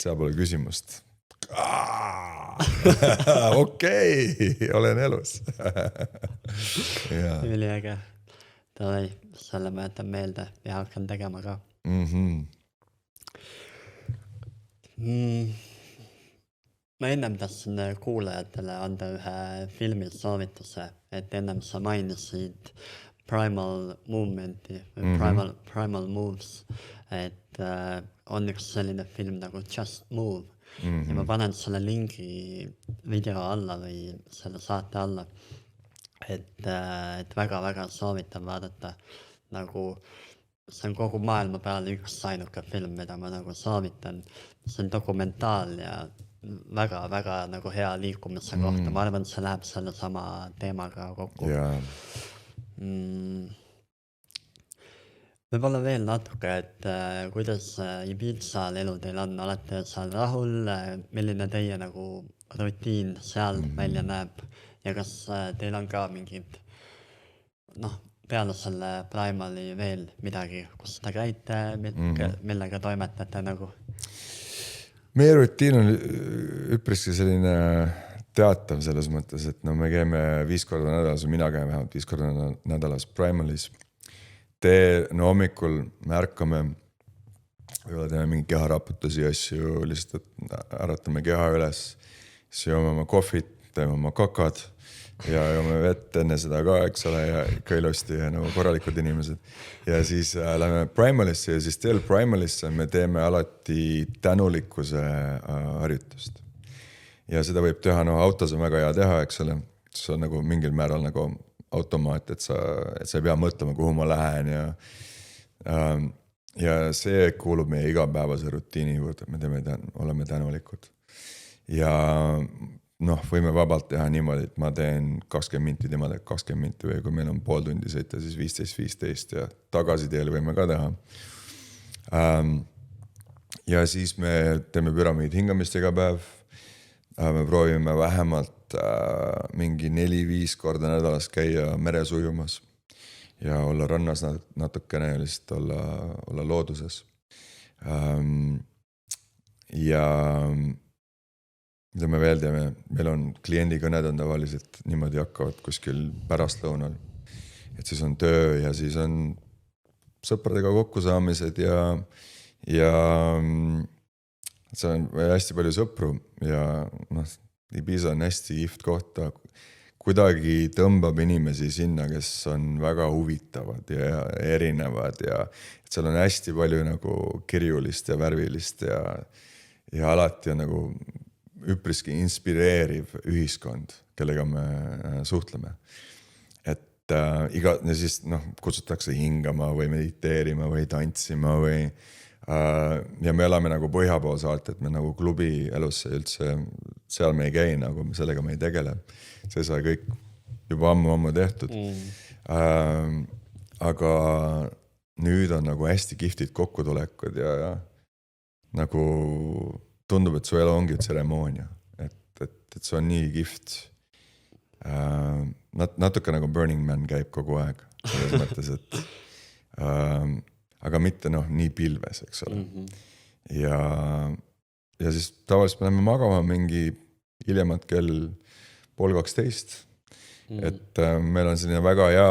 seal pole küsimust. Okei, olen elus. Üliäge. Davai, selle ma jätan meelde ja hakkan tegema ka. Ma ennem tahtsin kuulajatele anda ühe filmi soovituse, et ennem sa mainisid Primal Movementi või Primal Moves, et on üks selline film nagu Just Move. Ja ma panen selle lingi video alla või selle saate alla, et väga-väga soovitan vaadata. Nagu see on kogu maailma peale üks ainuke film, mida ma nagu soovitan. See on dokumentaal ja väga-väga nagu hea liikumise kohta. Ma arvan, see läheb selle sama teemaga kokku. Võib-olla veel natuke, et kuidas Ibizal elu teil on, olete seal rahul, milline teie nagu rutiin seal välja näeb ja kas teil on ka mingid, peale selle Primali veel midagi, kus te käite, millega toimetate nagu? Meie rutiin on üpriski selline teatav selles mõttes, et me käime 5 korda nädalas, mina käin vähemalt 5 korda nädalas Primalis. Hommikul märkame, võib-olla teeme mingi keharaputusi asju, lihtsalt äratame keha üles, siis joome oma kohvit, teeme oma kakad ja joome vett enne seda ka, eks ole, ja ikka ilusti ja nagu korralikud inimesed. Ja siis lähme Primalisse ja siis teel Primalisse me teeme alati tänulikkuse harjutust. Ja seda võib teha, autos on väga hea teha, eks ole, see on nagu mingil määral nagu automaat, et sa ei pea mõtlema, kuhu ma lähen ja see kuulub meie igapäevase rutiini juurde, me oleme tänulikud. Ja võime vabalt teha niimoodi, et ma teen 20 minti, tema teeb 20 minti või kui meil on pool tundi sõita, siis 15 ja tagasi teel võime ka teha. Ja siis me teeme püramiid hingamist iga päev. Me proovime vähemalt mingi 4-5 korda nädalas käia meres ujumas ja olla rannas natukene ja lihtsalt olla looduses. Ja mida me veel teeme, meil on kliendikõned on tavaliselt niimoodi hakkavad kuskil pärastlõunal. Et siis on töö ja siis on sõpradega kokkusaamised ja see on hästi palju sõpru ja Ibiza on hästi kihvt kohta, kuidagi tõmbab inimesi sinna, kes on väga huvitavad ja erinevad ja seal on hästi palju nagu kirjulist ja värvilist ja alati on nagu üpriski inspireeriv ühiskond, kellega me suhtleme. Et ja siis kutsutakse hingama või mediteerima või tantsima või ja me elame nagu põhja pool saalt, et me nagu klubi elusse üldse, seal me ei käi, nagu sellega me ei tegele. See sai kõik juba ammu tehtud. Aga nüüd on nagu hästi kihvtid kokkutulekud ja nagu tundub, et su elu ongi tseremoonia. Et see on nii kihvt. Natuke nagu Burning Man käib kogu aeg. Selles mõttes, et aga mitte nii pilves, eks ole. Ja siis tavaliselt me läheme magama mingi hiljemalt kell 11:30. Et meil on selline väga hea,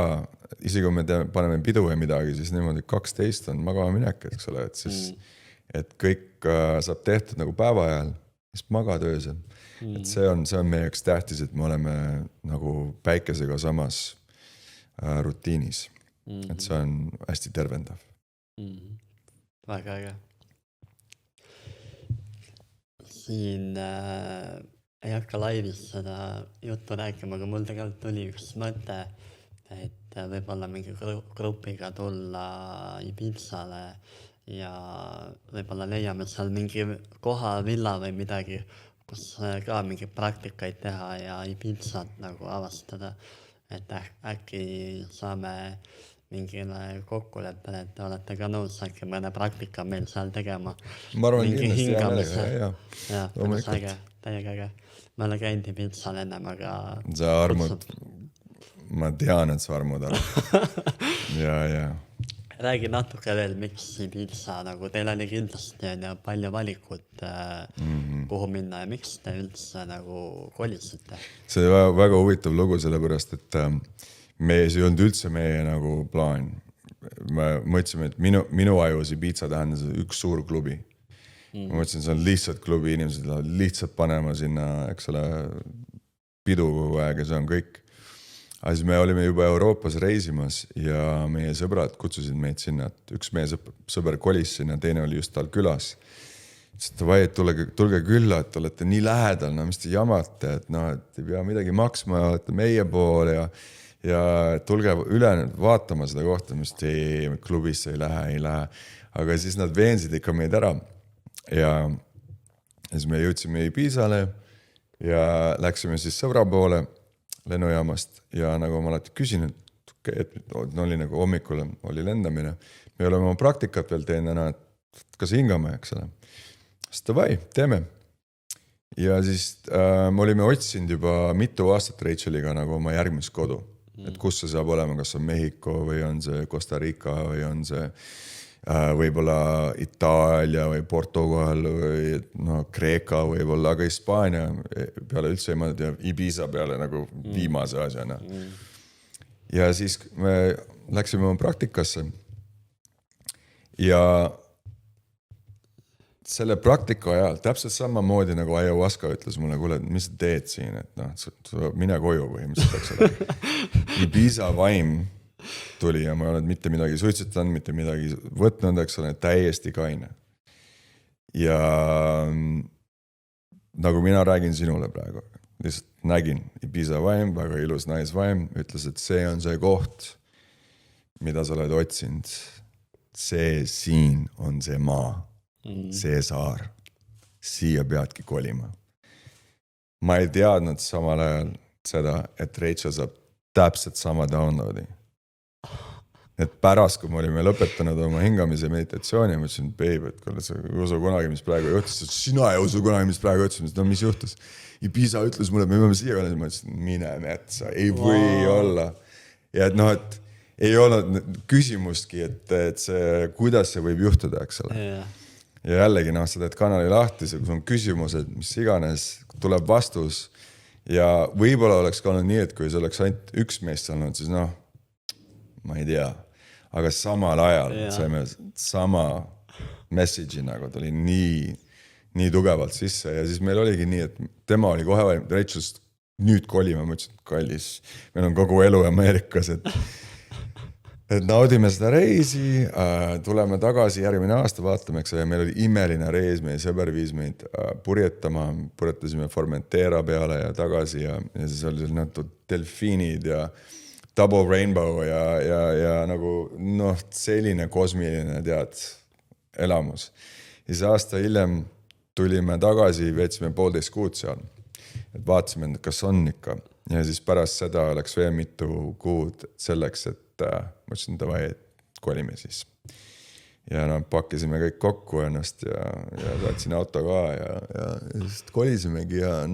isegi kui me paneme pidu või midagi, siis niimoodi 12 on magama minek, eks ole. Et siis, et kõik saab tehtud nagu päeva ajal, siis magad öösel. Et see on meie jaoks tähtis, et me oleme nagu päikesega samas rutiinis. Et see on hästi tervendav. väga äge. Siin ei hakka laivis seda juttu rääkima, aga mul tegelikult tuli üks mõte, et võib-olla mingi grupiga tulla Ibizale ja võib-olla leiame seal mingi koha, villa või midagi, kus ka mingi praktikaid teha ja Ibizat nagu avastada. Et äkki saame mingile kokkuleppele, et te olete ka nõus äkki mõne praktika meil seal tegema. Ma arvan Mingi kindlasti hea hingamise. meelega, Jaa, loomulikult. äge, täiega äge. Ma olen käinud Ibizal ennem, aga Sa armud, ma tean, et sa armud ja. räägi natuke veel, miks Ibiza, nagu teil oli kindlasti on ju palju valikut, kuhu minna ja miks te üldse nagu kolisite? See oli väga huvitav lugu, sellepärast, et see ei olnud üldse meie nagu plaan. Me mõtlesime, et minu ajus Ibiza tähendas üks suur klubi. Ma mõtlesin, see on lihtsalt klubi, inimesed lähevad lihtsalt panema sinna, eks ole, pidu kogu aeg ja see on kõik. Aga siis me olime juba Euroopas reisimas ja meie sõbrad kutsusid meid sinna, et üks meie sõber kolis sinna, teine oli just tal külas. Ütlesid, et tulge külla, et olete nii lähedal, no mis te jamate, et et ei pea midagi maksma, olete meie pool ja tulge üle vaatama seda kohta, mis te klubisse ei lähe. Aga siis nad veensid ikka meid ära ja siis me jõudsime Ibizale ja läksime siis sõbra poole lennujaamast ja nagu ma alati küsin, et oli nagu hommikul oli lendamine, me oleme oma praktikat veel teinud, et kas hingame, eks ole. Siis davai, teeme. Ja siis me olime otsinud juba mitu aastat Racheliga nagu oma järgmist kodu, et kus see saab olema, kas on Mehhiko või on see Costa Rica või on see võib-olla Itaalia või Portugal või Kreeka võib-olla, aga Hispaania peale üldse ei mõelnud ja Ibiza peale nagu viimase asjana. Ja siis me läksime oma praktikasse ja selle praktika ajal täpselt samamoodi nagu Ayahuasca ütles mulle, kuule, mis sa teed siin, et mine koju põhimõtteliselt, eks ole. Ibiza vaim tuli ja ma ei olnud mitte midagi suitsetanud, mitte midagi võtnud, eks ole, täiesti kaine. Ja nagu mina räägin sinule praegu, lihtsalt nägin Ibiza vaim, väga ilus naisvaim, ütles, et see on see koht, mida sa oled otsinud. See siin on see maa, see saar, siia peadki kolima. Ma ei teadnud samal ajal seda, et Rachel saab täpselt sama downloadi. Et pärast, kui me olime lõpetanud oma hingamise meditatsiooni, ma ütlesin, babe, et kuule, sa ei usu kunagi, mis praegu juhtus. Sina ei usu kunagi, mis praegu juhtus. No mis juhtus? Ibiza ütles mulle, et me peame siia olema. Ma ütlesin, mine metsa, ei või olla. Ja et ei olnud küsimustki, et see, kuidas see võib juhtuda, eks ole. Ja jällegi, sa teed kanali lahti, kus on küsimused, mis iganes, tuleb vastus. Ja võib-olla oleks ka olnud nii, et kui see oleks ainult üks meest olnud, siis ma ei tea. Aga samal ajal saime sama message'i nagu tuli nii tugevalt sisse ja siis meil oligi nii, et tema oli kohe valmis, Rachel'st nüüd kolima, ma ütlesin, kallis, meil on kogu elu Ameerikas, et naudime seda reisi, tuleme tagasi järgmine aasta, vaatame, eks, ja meil oli imeline reis, meie sõber viis meid purjetasime Formentera peale ja tagasi ja siis oli delfiinid ja double rainbow ja nagu selline kosmiline elamus. Ja siis aasta hiljem tulime tagasi, veetsime 1,5 kuud seal, et vaatasime, kas on ikka. Ja siis pärast seda oleks veel mitu kuud selleks, et mõtlesin, davai, et kolime siis. Ja pakkisime kõik kokku ennast ja saatsin auto ka ja siis kolisimegi ja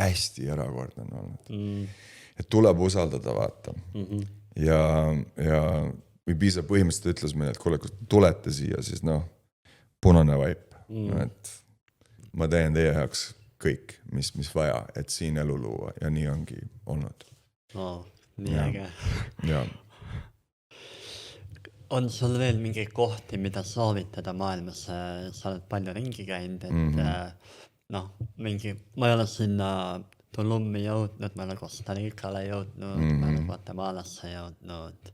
hästi erakordne on olnud. Et tuleb usaldada, vaata. Ja Ibiza põhimõtteliselt ütles meile, et kuule, kui tulete siia, siis punane vaip. Et ma teen teie jaoks kõik, mis vaja, et siin elu luua ja nii ongi olnud. Nii äge. Ja. On sul veel mingi kohti, mida soovitada maailmas? Sa oled palju ringi käinud, et ma ei ole sinna Tulummi jõudnud, ma olen Costa Ricale jõudnud, ma olen Guatemalasse jõudnud,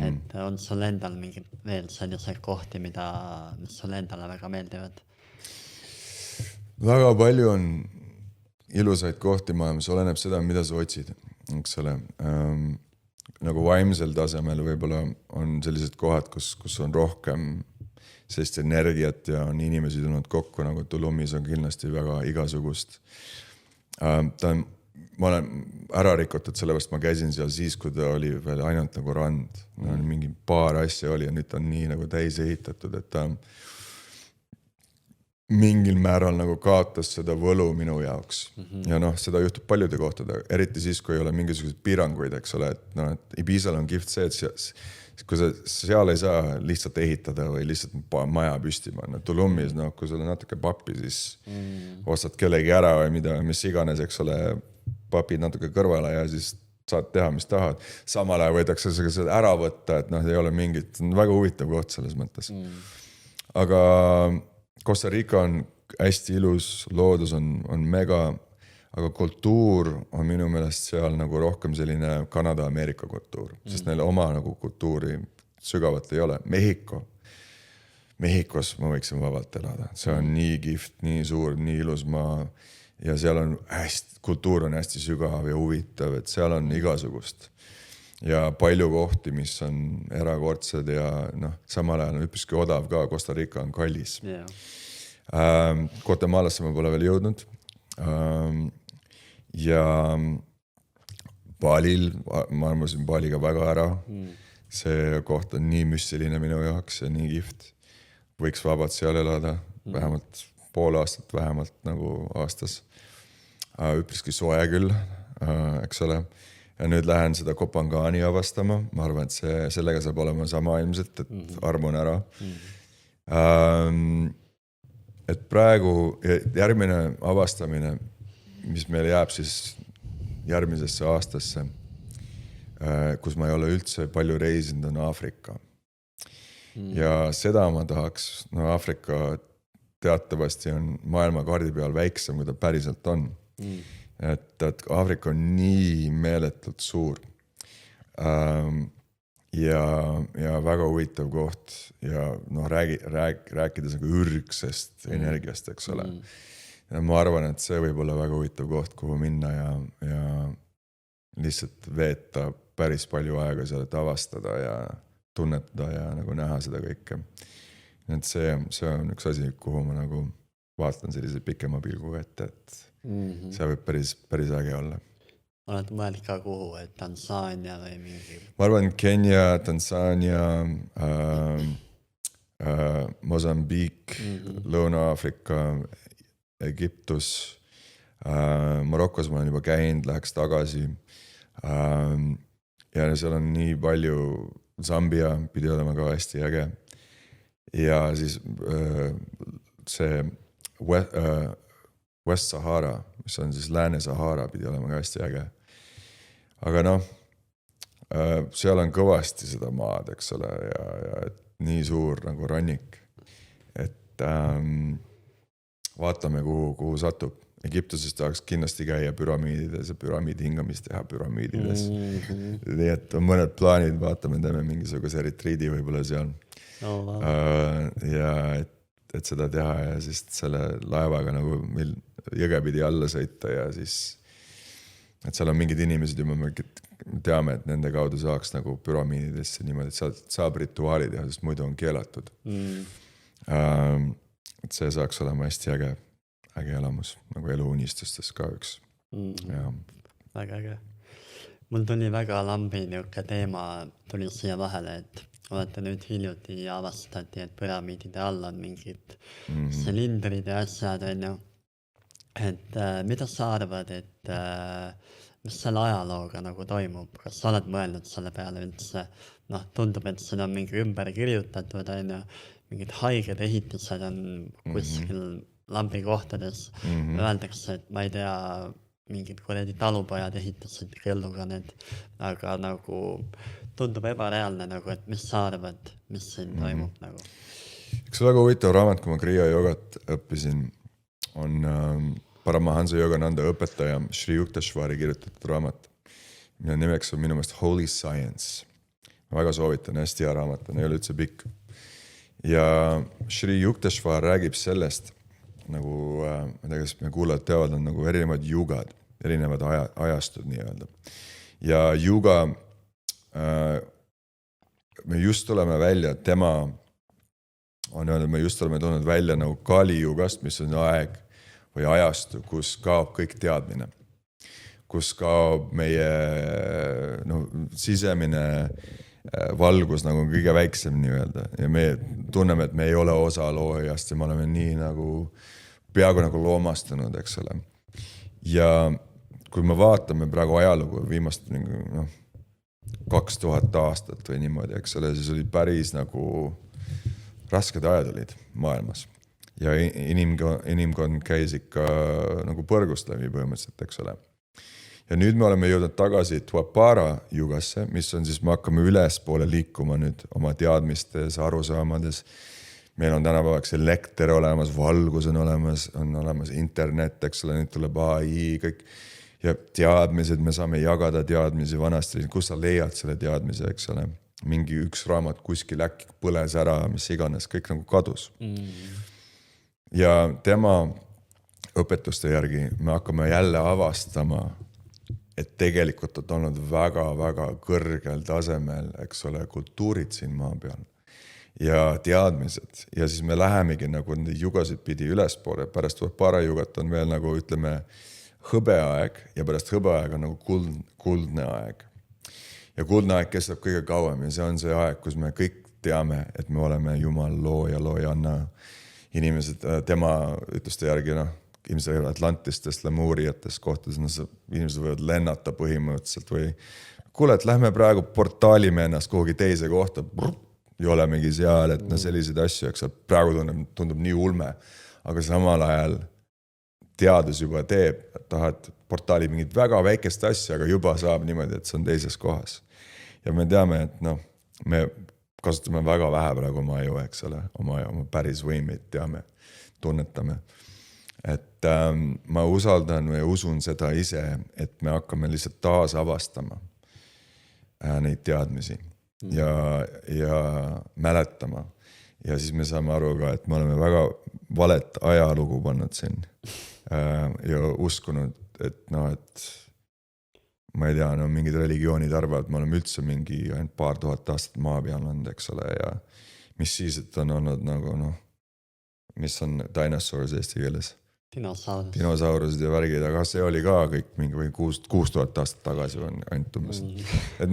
et on sul endal mingid veel selliseid kohti, mis sulle endale väga meeldivad? Väga palju on ilusaid kohti maailmas, oleneb seda, mida sa otsid, eks ole. Nagu vaimsel tasemel võib-olla on sellised kohad, kus on rohkem sellist energiat ja on inimesi tulnud kokku, nagu Tulumis on kindlasti väga igasugust. Ma olen ära rikutud, sellepärast ma käisin seal siis, kui ta oli veel ainult nagu rand. Mingi paar asja oli ja nüüd ta on nii nagu täis ehitatud, et ta mingil määral nagu kaotas seda võlu minu jaoks. Ja seda juhtub paljude kohtade, eriti siis, kui ei ole mingisuguseid piiranguid, eks ole, et Ibizal on kihvt see, et kui sa seal ei saa lihtsalt ehitada või lihtsalt maja püsti panna. Tulumis, kui sul on natuke pappi, siis ostad kellegi ära või mis iganes, eks ole, papid natuke kõrvale ja siis saad teha, mis tahad. Samal ajal võidakse seda ära võtta, et ei ole mingit, väga huvitav koht selles mõttes. Aga Costa Rica on hästi ilus, loodus on mega, aga kultuur on minu meelest seal nagu rohkem selline Kanada-Ameerika kultuur, sest neil oma nagu kultuuri sügavalt ei ole. Mehhikos ma võiksin vabalt elada, see on nii kihvt, nii suur, nii ilus maa ja seal on kultuur on hästi sügav ja huvitav, et seal on igasugust. Ja palju kohti, mis on erakordsed ja samal ajal on üpriski odav ka, Costa Rica on kallis. Guatemalasse ma pole veel jõudnud ja Balil, ma arvasin Baliga väga ära. See koht on nii müstiline minu jaoks ja nii kihvt. Võiks vabalt seal elada, vähemalt pool aastat, vähemalt nagu aastas. Üpriski soe küll, eks ole. Ja nüüd lähen seda Kopangani avastama. Ma arvan, et sellega saab olema sama ilmselt, et armun ära. Et praegu järgmine avastamine, mis meil jääb siis järgmisesse aastasse, kus ma ei ole üldse palju reisinud, on Aafrika. Ja seda ma tahaks, Aafrika teatavasti on maailmakaardi peal väiksem, kui ta päriselt on. Et Aafrika on nii meeletult suur ja väga huvitav koht ja rääkides nagu ürgsest energiast, eks ole. Ja ma arvan, et see võib olla väga huvitav koht, kuhu minna ja lihtsalt veeta päris palju aega seal, et avastada ja tunnetada ja nagu näha seda kõike. Et see on üks asi, kuhu ma nagu vaatan sellise pikema pilguga, et see võib päris äge olla. Oled mõelnud ka kuhu, et Tansaania või mingi? Ma arvan Kenya, Tansaania, Mosambiik, Lõuna-Aafrika, Egiptus, Marokos ma olen juba käinud, läheks tagasi. Ja seal on nii palju, Zambia pidi olema ka hästi äge. Ja siis see West Sahara, mis on siis Lääne-Sahara, pidi olema ka hästi äge. Aga seal on kõvasti seda maad, eks ole, ja et nii suur nagu rannik. Et vaatame, kuhu satub. Egiptuses tahaks kindlasti käia püramiidides ja püramiidi hingamist teha püramiidides. Nii et on mõned plaanid, vaatame, teeme mingisuguse retriidi võib-olla seal. Ja et seda teha ja siis selle laevaga nagu meil jõge pidi alla sõita ja siis et seal on mingid inimesed juba me teame, et nende kaudu saaks nagu püramiididesse niimoodi, et saab rituaali teha, sest muidu on keelatud. Et see saaks olema hästi äge elamus, nagu eluunistustes ka üks. Väga äge. Mul tuli väga lambi niuke teema, tuli siia vahele, et olete nüüd hiljuti avastati, et püramiidide all on mingid silindrid ja asjad, on ju. Et mida sa arvad, et mis selle ajalooga nagu toimub? Kas sa oled mõelnud selle peale üldse? Tundub, et seda on mingi ümber kirjutatud, on ju. Mingid haiged ehitised on kuskil lambi kohtades. Öeldakse, et ma ei tea, mingid kuradi talupojad ehitasid kelluga need, aga nagu tundub ebareaalne, nagu, et mis sa arvad, mis siin toimub nagu? Üks väga huvitav raamat, kui ma Kriya jogat õppisin, on Paramahansa Yogananda õpetaja Shri Yukteswari kirjutatud raamat, mille nimeks on minu meelest Holy Science. Ma väga soovitan, hästi hea raamat, ei ole üldse pikk. Ja Shri Yukteswar räägib sellest, nagu, ma tea, kas me kuulajad teavad, on nagu erinevad jugad, erinevad ajastud nii-öelda. Ja juga, me just tuleme välja, tema on öelnud, me just oleme tulnud välja nagu Kali jugast, mis on aeg või ajastu, kus kaob kõik teadmine. Kus kaob meie sisemine valgus nagu kõige väiksem nii-öelda. Ja me tunneme, et me ei ole osa loojast ja me oleme nii nagu peaaegu nagu loomastunud, eks ole. Ja kui me vaatame praegu ajalugu viimast 2000 aastat või niimoodi, eks ole, siis oli päris nagu rasked ajad olid maailmas ja inimkond käis ikka nagu põrgust läbi põhimõtteliselt, eks ole. Ja nüüd me oleme jõudnud tagasi Dwapara jugasse, mis on siis, me hakkame ülespoole liikuma nüüd oma teadmistes, arusaamades. Meil on tänapäevaks elekter olemas, valgus on olemas internet, eks ole, nüüd tuleb AI, kõik ja teadmised, me saame jagada teadmisi vanasti, kus sa leiad selle teadmise, eks ole. Mingi üks raamat kuskil äkki põles ära, mis iganes, kõik nagu kadus. Ja tema õpetuste järgi me hakkame jälle avastama, et tegelikult on olnud väga-väga kõrgel tasemel, eks ole, kultuurid siin maa peal ja teadmised. Ja siis me lähemegi nagu neid jugasid pidi ülespoole, pärast parajugat on veel nagu ütleme hõbeaeg ja pärast hõbeaeg on nagu kuldne aeg. Ja kuldne aeg kestab kõige kauem ja see on see aeg, kus me kõik teame, et me oleme Jumal loojanna inimesed, tema ütluste järgi, ilmselt Atlantistest, Lemuuriatest kohtades, inimesed võivad lennata põhimõtteliselt või kuule, et lähme praegu portaalime ennast kuhugi teise kohta, ja olemegi seal, et selliseid asju, eks praegu tundub nii ulme, aga samal ajal teadus juba teeb, et tahad portaali mingit väga väikest asja, aga juba saab niimoodi, et see on teises kohas. Ja me teame, et me kasutame väga vähe praegu oma aju, eks ole, oma päris võimeid teame, tunnetame. Et ma usaldan või usun seda ise, et me hakkame lihtsalt taas avastama neid teadmisi ja mäletama. Ja siis me saame aru ka, et me oleme väga valet ajalugu pannud siin ja uskunud, et ma ei tea, mingid religioonid arvavad, et me oleme üldse mingi ainult paar tuhat aastat maa peal olnud, eks ole, ja mis siis, et on olnud nagu mis on dinosaurs eesti keeles? Dinosaurusid ja värgid, aga see oli ka kõik mingi 6000 aastat tagasi on ainult umbes. Et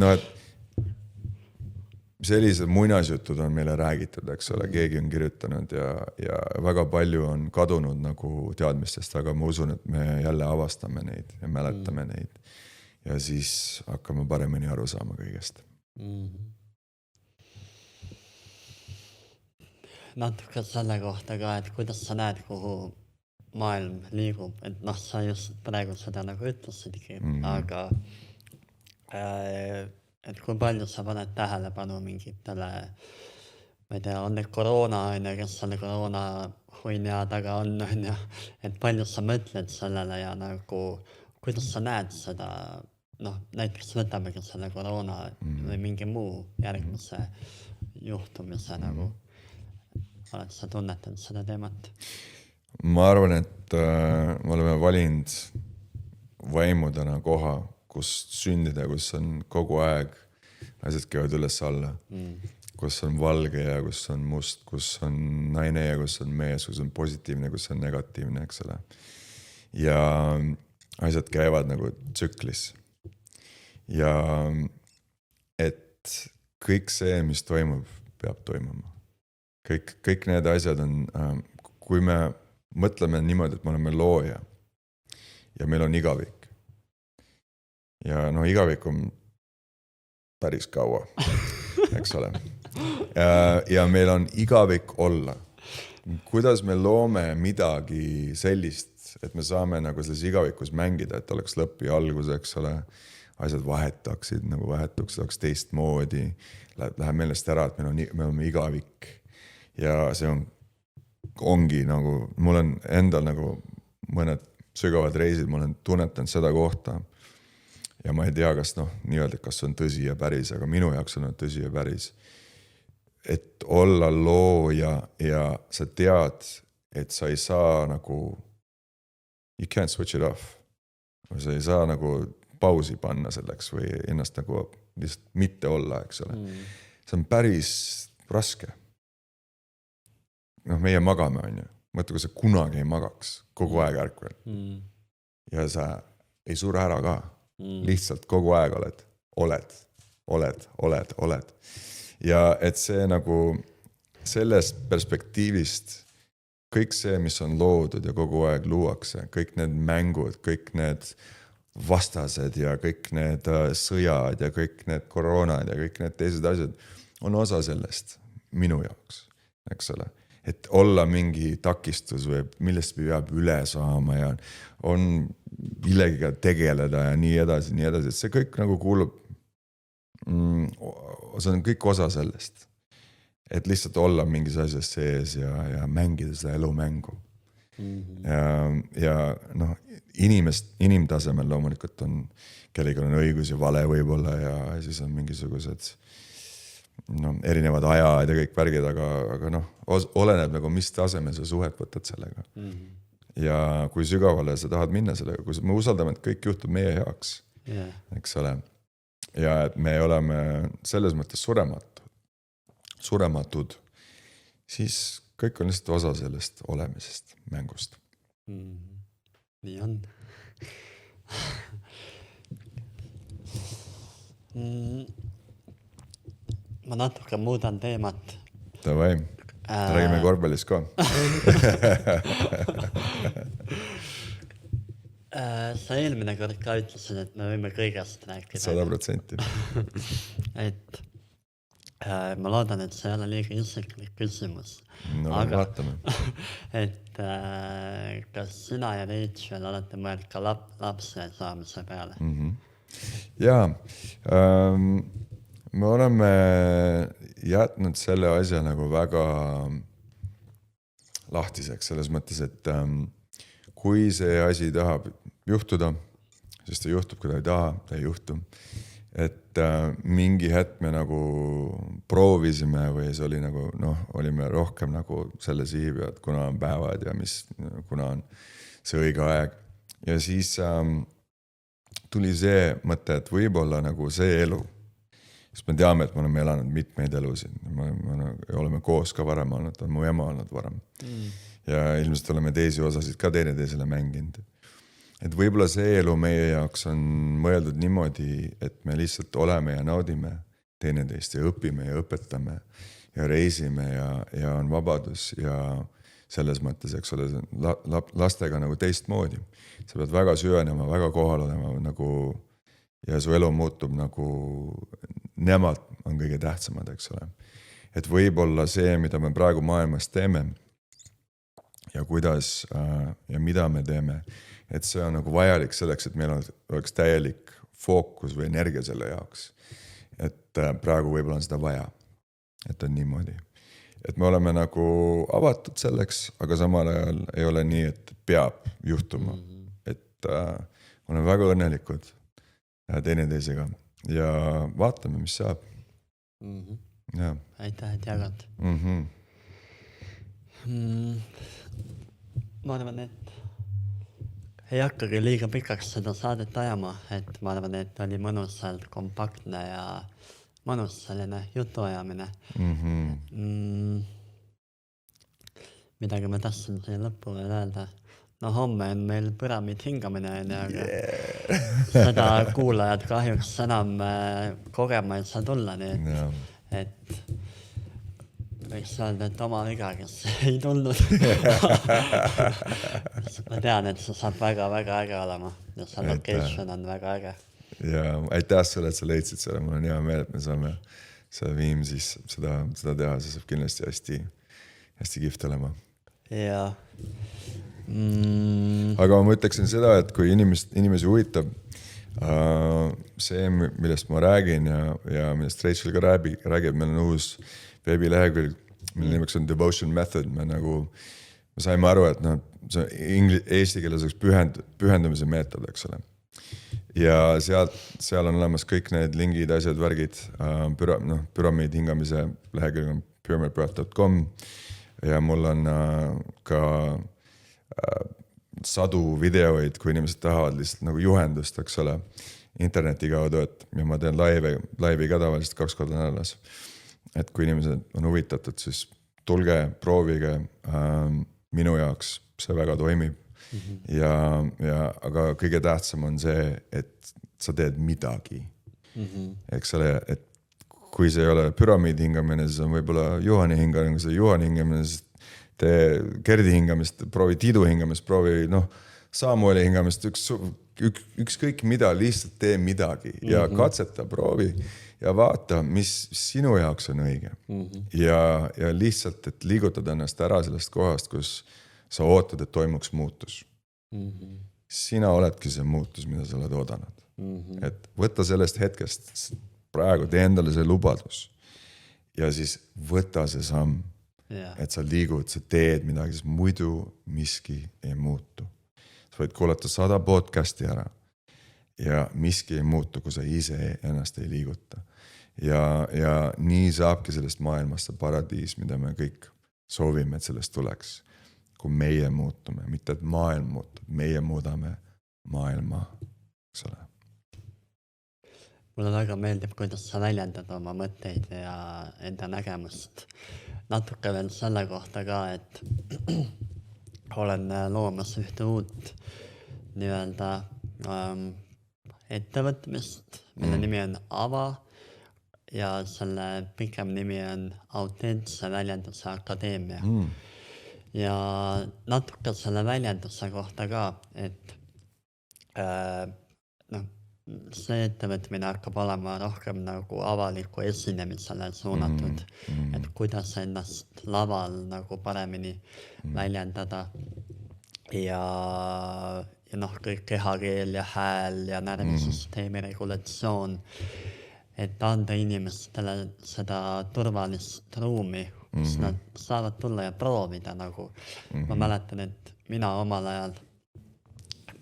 sellised muinasjutud on meile räägitud, eks ole, keegi on kirjutanud ja väga palju on kadunud nagu teadmistest, aga ma usun, et me jälle avastame neid ja mäletame neid ja siis hakkame paremini aru saama kõigest. Natuke selle kohta ka, et kuidas sa näed, kuhu maailm liigub, et sa just praegu seda nagu ütlesidki, aga et kui palju sa paned tähelepanu mingitele, ma ei tea, on need koroona, kes selle koroona huinja taga on, et palju sa mõtled sellele ja nagu, kuidas sa näed seda, näiteks võtamegi selle koroona või mingi muu järgmise juhtumise nagu, oled sa tunnetanud seda teemat? Ma arvan, et me oleme valinud vaimudena koha, kus sündida, kus on kogu aeg asjad käivad üles alla, kus on valge ja kus on must, kus on naine ja kus on mees, kus on positiivne, kus on negatiivne, eks ole. Ja asjad käivad nagu tsüklis. Ja et kõik see, mis toimub, peab toimuma. Kõik need asjad on, kui me mõtleme niimoodi, et me oleme looja ja meil on igavik. Ja igavik on päris kaua, eks ole. Ja meil on igavik olla. Kuidas me loome midagi sellist, et me saame nagu selles igavikus mängida, et oleks lõpp ja algus, eks ole. Asjad vahetaksid, nagu vahetuksid, oleks teistmoodi. Läheb meelest ära, et me oleme igavik. Ja see ongi nagu, mul on endal nagu mõned sügavad reisid, ma olen tunnetanud seda kohta ja ma ei tea, kas nii-öelda, kas on tõsi ja päris, aga minu jaoks on tõsi ja päris. Et olla looja ja sa tead, et sa ei saa nagu, you can't switch it off. Sa ei saa nagu pausi panna selleks või ennast nagu lihtsalt mitte olla, eks ole. See on päris raske. Meie magame, on ju. Mõtle, kui sa kunagi ei magaks, kogu aeg ärkvel. Ja sa ei sure ära ka. Lihtsalt kogu aeg oled. Ja et see nagu sellest perspektiivist kõik see, mis on loodud ja kogu aeg luuakse, kõik need mängud, kõik need vastased ja kõik need sõjad ja kõik need koroonad ja kõik need teised asjad on osa sellest minu jaoks, eks ole. Et olla mingi takistus või millest peab üle saama ja on millegiga tegeleda ja nii edasi, et see kõik nagu kuulub, see on kõik osa sellest. Et lihtsalt olla mingis asjas sees ja mängida seda elumängu. Ja inimtasemel loomulikult on, kellega on õigus ja vale võib-olla ja siis on mingisugused erinevad ajad ja kõik värgid, aga oleneb nagu mis tasemel sa suhet võtad sellega. Ja kui sügavale sa tahad minna sellega, kui me usaldame, et kõik juhtub meie heaks, eks ole. Ja et me oleme selles mõttes surematud, siis kõik on lihtsalt osa sellest olemisest, mängust. Nii on. Ma natuke muudan teemat. Davai, räägime korvpallist ka. Sa eelmine kord ka ütlesid, et me võime kõigest rääkida. 100%. Et ma loodan, et see ei ole liiga isiklik küsimus. Aga vaatame. Et kas sina ja Rachel olete mõeld ka lapse saamise peale? Jaa, me oleme jätnud selle asja nagu väga lahtiseks selles mõttes, et kui see asi tahab juhtuda, siis ta juhtub, kui ta ei taha, ta ei juhtu. Et mingi hetk me nagu proovisime või see oli nagu, olime rohkem nagu selle sihi pealt, kuna on päevad ja kuna on see õige aeg. Ja siis tuli see mõte, et võib-olla nagu see elu, sest me teame, et me oleme elanud mitmeid elusid. Me oleme koos ka varem olnud, on mu ema olnud varem. Ja ilmselt oleme teisi osasid ka teineteisele mänginud. Et võib-olla see elu meie jaoks on mõeldud niimoodi, et me lihtsalt oleme ja naudime teineteist ja õpime ja õpetame ja reisime ja on vabadus ja selles mõttes, eks ole, lastega nagu teistmoodi. Sa pead väga süvenema, väga kohal olema nagu, ja su elu muutub nagu, nemad on kõige tähtsamad, eks ole. Et võib-olla see, mida me praegu maailmas teeme ja kuidas ja mida me teeme, et see on nagu vajalik selleks, et meil oleks täielik fookus või energia selle jaoks. Et praegu võib-olla on seda vaja, et on niimoodi. Et me oleme nagu avatud selleks, aga samal ajal ei ole nii, et peab juhtuma. Et oleme väga õnnelikud teineteisega ja vaatame, mis saab. Ja. Aitäh, et jagad. Ma arvan, et ei hakkagi liiga pikaks seda saadet ajama, et ma arvan, et oli mõnusalt kompaktne ja mõnus selline jutuajamine. Midagi ma tahtsin siia lõppu veel öelda. Homme on meil Püramiid hingamine, aga seda kuulajad kahjuks enam kogema ei saa tulla, nii et võiks öelda, et oma viga, kes ei tulnud. Ma tean, et see saab väga-väga äge olema ja see location on väga äge. Ja aitäh sulle, et sa leidsid selle. Mul on hea meel, et me saame seda Viimsis seda teha. See saab kindlasti hästi kihvt olema. Ja. Aga ma ütleksin seda, et kui inimesi huvitab see, millest ma räägin ja millest Rachel ka räägib, meil on uus veebilehekülg, mille nimeks on Devotion Method. Me nagu me saime aru, et noh, see eesti keeles oleks pühendumise meetod, eks ole. Ja seal on olemas kõik need lingid, asjad, värgid, püramiid hingamise lehekülg on pyramidbreath.com ja mul on ka sadu videoid, kui inimesed tahavad lihtsalt nagu juhendust, eks ole, interneti kaudu, et ja ma teen laivi ka tavaliselt 2 korda nädalas. Et kui inimesed on huvitatud, siis tulge, proovige, minu jaoks see väga toimib. Aga kõige tähtsam on see, et sa teed midagi. Eks ole, et kui see ei ole püramiidi hingamine, siis on võib-olla Juhani hingamine, kui see Juhani hingamine, siis tee Gerdi hingamist, proovi Tiidu hingamist, proovi Samueli hingamist, ükskõik mida, lihtsalt tee midagi ja katseta, proovi ja vaata, mis sinu jaoks on õige. Ja lihtsalt, et liigutada ennast ära sellest kohast, kus sa ootad, et toimuks muutus. Sina oledki see muutus, mida sa oled oodanud. Et võtta sellest hetkest, praegu tee endale see lubadus ja siis võta see samm, et sa liigud, sa teed midagi, sest muidu miski ei muutu. Sa võid kuulata 100 podcasti ära ja miski ei muutu, kui sa ise ennast ei liiguta. Ja nii saabki sellest maailmast see paradiis, mida me kõik soovime, et sellest tuleks. Kui meie muutume, mitte et maailm muutub, meie muudame maailma, eks ole. Mulle väga meeldib, kuidas sa väljendad oma mõtteid ja enda nägemust. Natuke veel selle kohta ka, et olen loomas ühte uut nii-öelda ettevõtmist, mille nimi on Ava ja selle pikem nimi on Autentse väljenduse akadeemia. Ja natuke selle väljenduse kohta ka, et see ettevõtmine hakkab olema rohkem nagu avaliku esinemisele suunatud, et kuidas ennast laval nagu paremini väljendada ja kõik kehakeel ja hääl ja närvisüsteemi regulatsioon, et anda inimestele seda turvalist ruumi, kus nad saavad tulla ja proovida nagu. Ma mäletan, et mina omal ajal,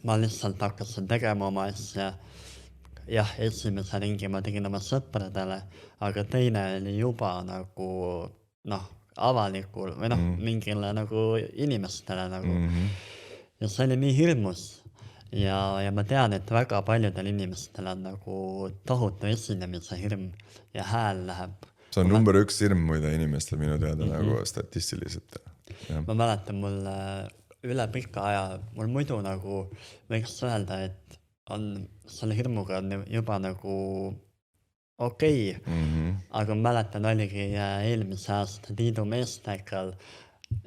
ma lihtsalt hakkasin tegema oma asja. Jah, esimese ringi ma tegin oma sõpradele, aga teine oli juba nagu avalikul või mingile nagu inimestele nagu. Ja see oli nii hirmus. Ja ma tean, et väga paljudel inimestel on nagu tohutu esinemise hirm ja hääl läheb. See on number 1 hirm muide inimestel minu teada nagu statistiliselt. Ma mäletan mul üle pika aja, mul muidu nagu võiks öelda, et selle hirmuga on juba nagu okei. Aga ma mäletan, oligi eelmise aasta Tiidu meestekal.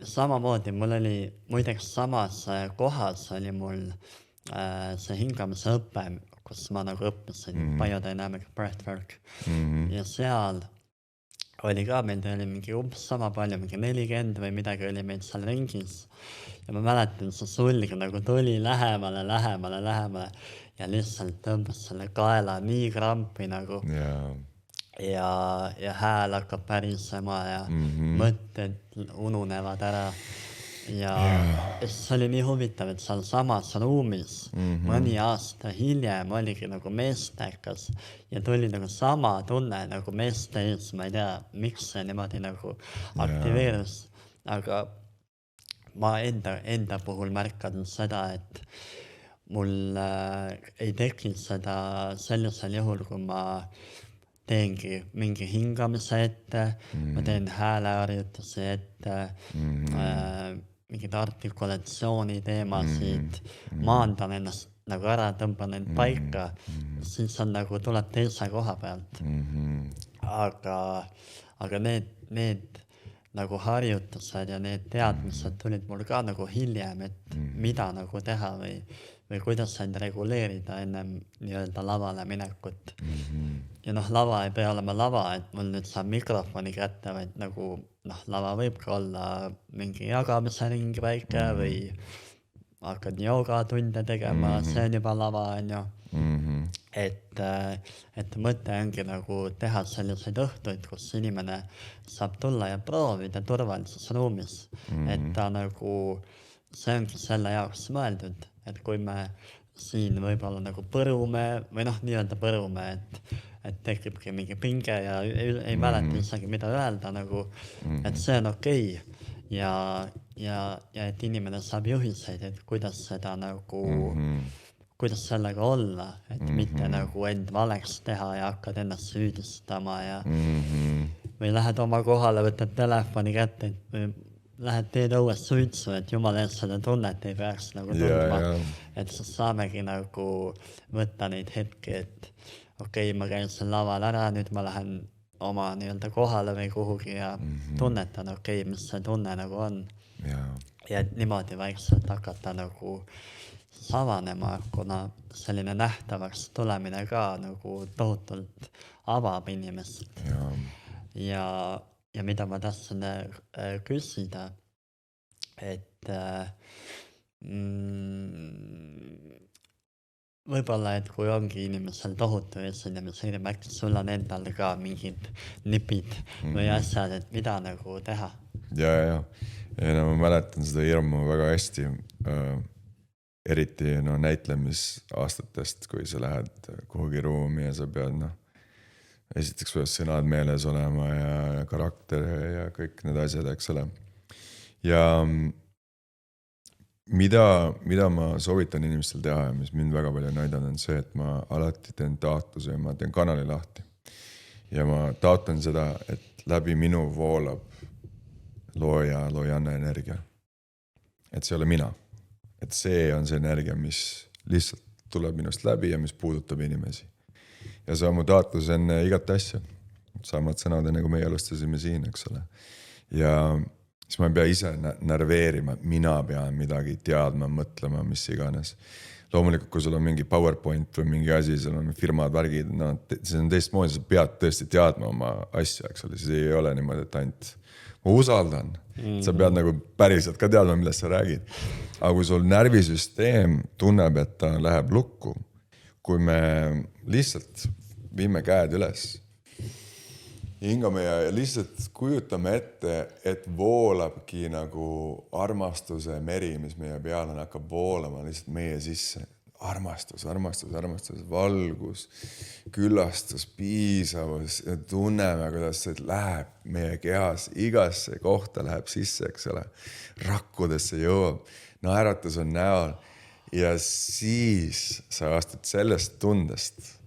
Samamoodi mul oli muideks samas kohas oli mul see hingamise õppe, kus ma nagu õppisin biodynamic breathwork. Ja seal oli ka, meil oli mingi umbes sama palju, mingi 40 või midagi oli meid seal ringis. Ja ma mäletan, see sulg nagu tuli lähemale ja lihtsalt tõmbas selle kaela nii krampi nagu. Ja hääl hakkab pärisema ja mõtted ununevad ära. Ja see oli nii huvitav, et seal samas ruumis mõni aasta hiljem oligi nagu meestekas ja tuli nagu sama tunne nagu meeste ees, ma ei tea, miks see niimoodi nagu aktiveerus, aga ma enda puhul märkan seda, et mul ei teki seda sellisel juhul, kui ma teengi mingi hingamise ette, ma teen hääleharjutusi ette, mingid artikulatsiooni teemasid, maandan ennast nagu ära, tõmban end paika, siis on nagu tuleb teise koha pealt. Aga need nagu harjutused ja need teadmised tulid mul ka nagu hiljem, et mida nagu teha või kuidas end reguleerida ennem nii-öelda lavale minekut. Ja lava ei pea olema lava, et mul nüüd saab mikrofoni kätte, vaid nagu lava võib ka olla mingi jagamise ringi väike või hakkad joogatunde tegema, see on juba lava, on ju. et mõte ongi nagu teha selliseid õhtuid, kus inimene saab tulla ja proovida turvalises ruumis, et ta nagu, see ongi selle jaoks mõeldud, et kui me siin võib-olla nagu põrume või noh, nii-öelda põrume, et tekibki mingi pinge ja ei mäleta isegi mida öelda nagu, et see on okei. Ja et inimene saab juhiseid, et kuidas seda nagu, kuidas sellega olla, et mitte nagu end valeks teha ja hakkad ennast süüdistama ja või lähed oma kohale, võtad telefoni kätte, lähed teed õues suitsu, et jumal eest seda tunnet ei peaks nagu tundma. Et siis saamegi nagu võtta neid hetki, et okei, ma käin seal laval ära, nüüd ma lähen oma nii-öelda kohale või kuhugi ja tunnetan, okei, mis see tunne nagu on. Ja et niimoodi vaikselt hakata nagu avanema, kuna selline nähtavaks tulemine ka nagu tohutult avab inimest. Ja mida ma tahtsin küsida, et võib-olla, et kui ongi inimesel tohutu esinemishirm, äkki sul on endal ka mingid nipid või asjad, et mida nagu teha? Ja no, ma mäletan seda hirmu väga hästi, eriti no, näitlemisaastatest, kui sa lähed kuhugi ruumi ja sa pead, esiteks peavad sõnad meeles olema ja karakter ja kõik need asjad, eks ole. Ja mida ma soovitan inimestel teha ja mis mind väga palju näidanud on see, et ma alati teen taotluse ja ma teen kanali lahti. Ja ma taotlen seda, et läbi minu voolab loojanna energia. Et see ole mina. Et see on see energia, mis lihtsalt tuleb minust läbi ja mis puudutab inimesi. Ja see on mu taotlus enne igat asja. Samad sõnad, nagu me alustasime siin, eks ole. Ja siis ma ei pea ise närveerima, mina pean midagi teadma, mõtlema, mis iganes. Loomulikult, kui sul on mingi PowerPoint või mingi asi, sul on firmad, värgid, see on teistmoodi, sa pead tõesti teadma oma asja, eks ole, siis ei ole niimoodi, et ainult ma usaldan. Sa pead nagu päriselt ka teadma, millest sa räägid. Aga kui sul närvisüsteem tunneb, et ta läheb lukku, kui me lihtsalt viime käed üles, hingame ja lihtsalt kujutame ette, et voolabki nagu armastuse meri, mis meie peale hakkab voolama lihtsalt meie sisse. Armastus, valgus, küllastus, piisavus ja tunneme, kuidas see läheb meie kehas, igasse kohta läheb sisse, eks ole. Rakkudesse jõuab, naeratus on näol ja siis sa astud sellest tundest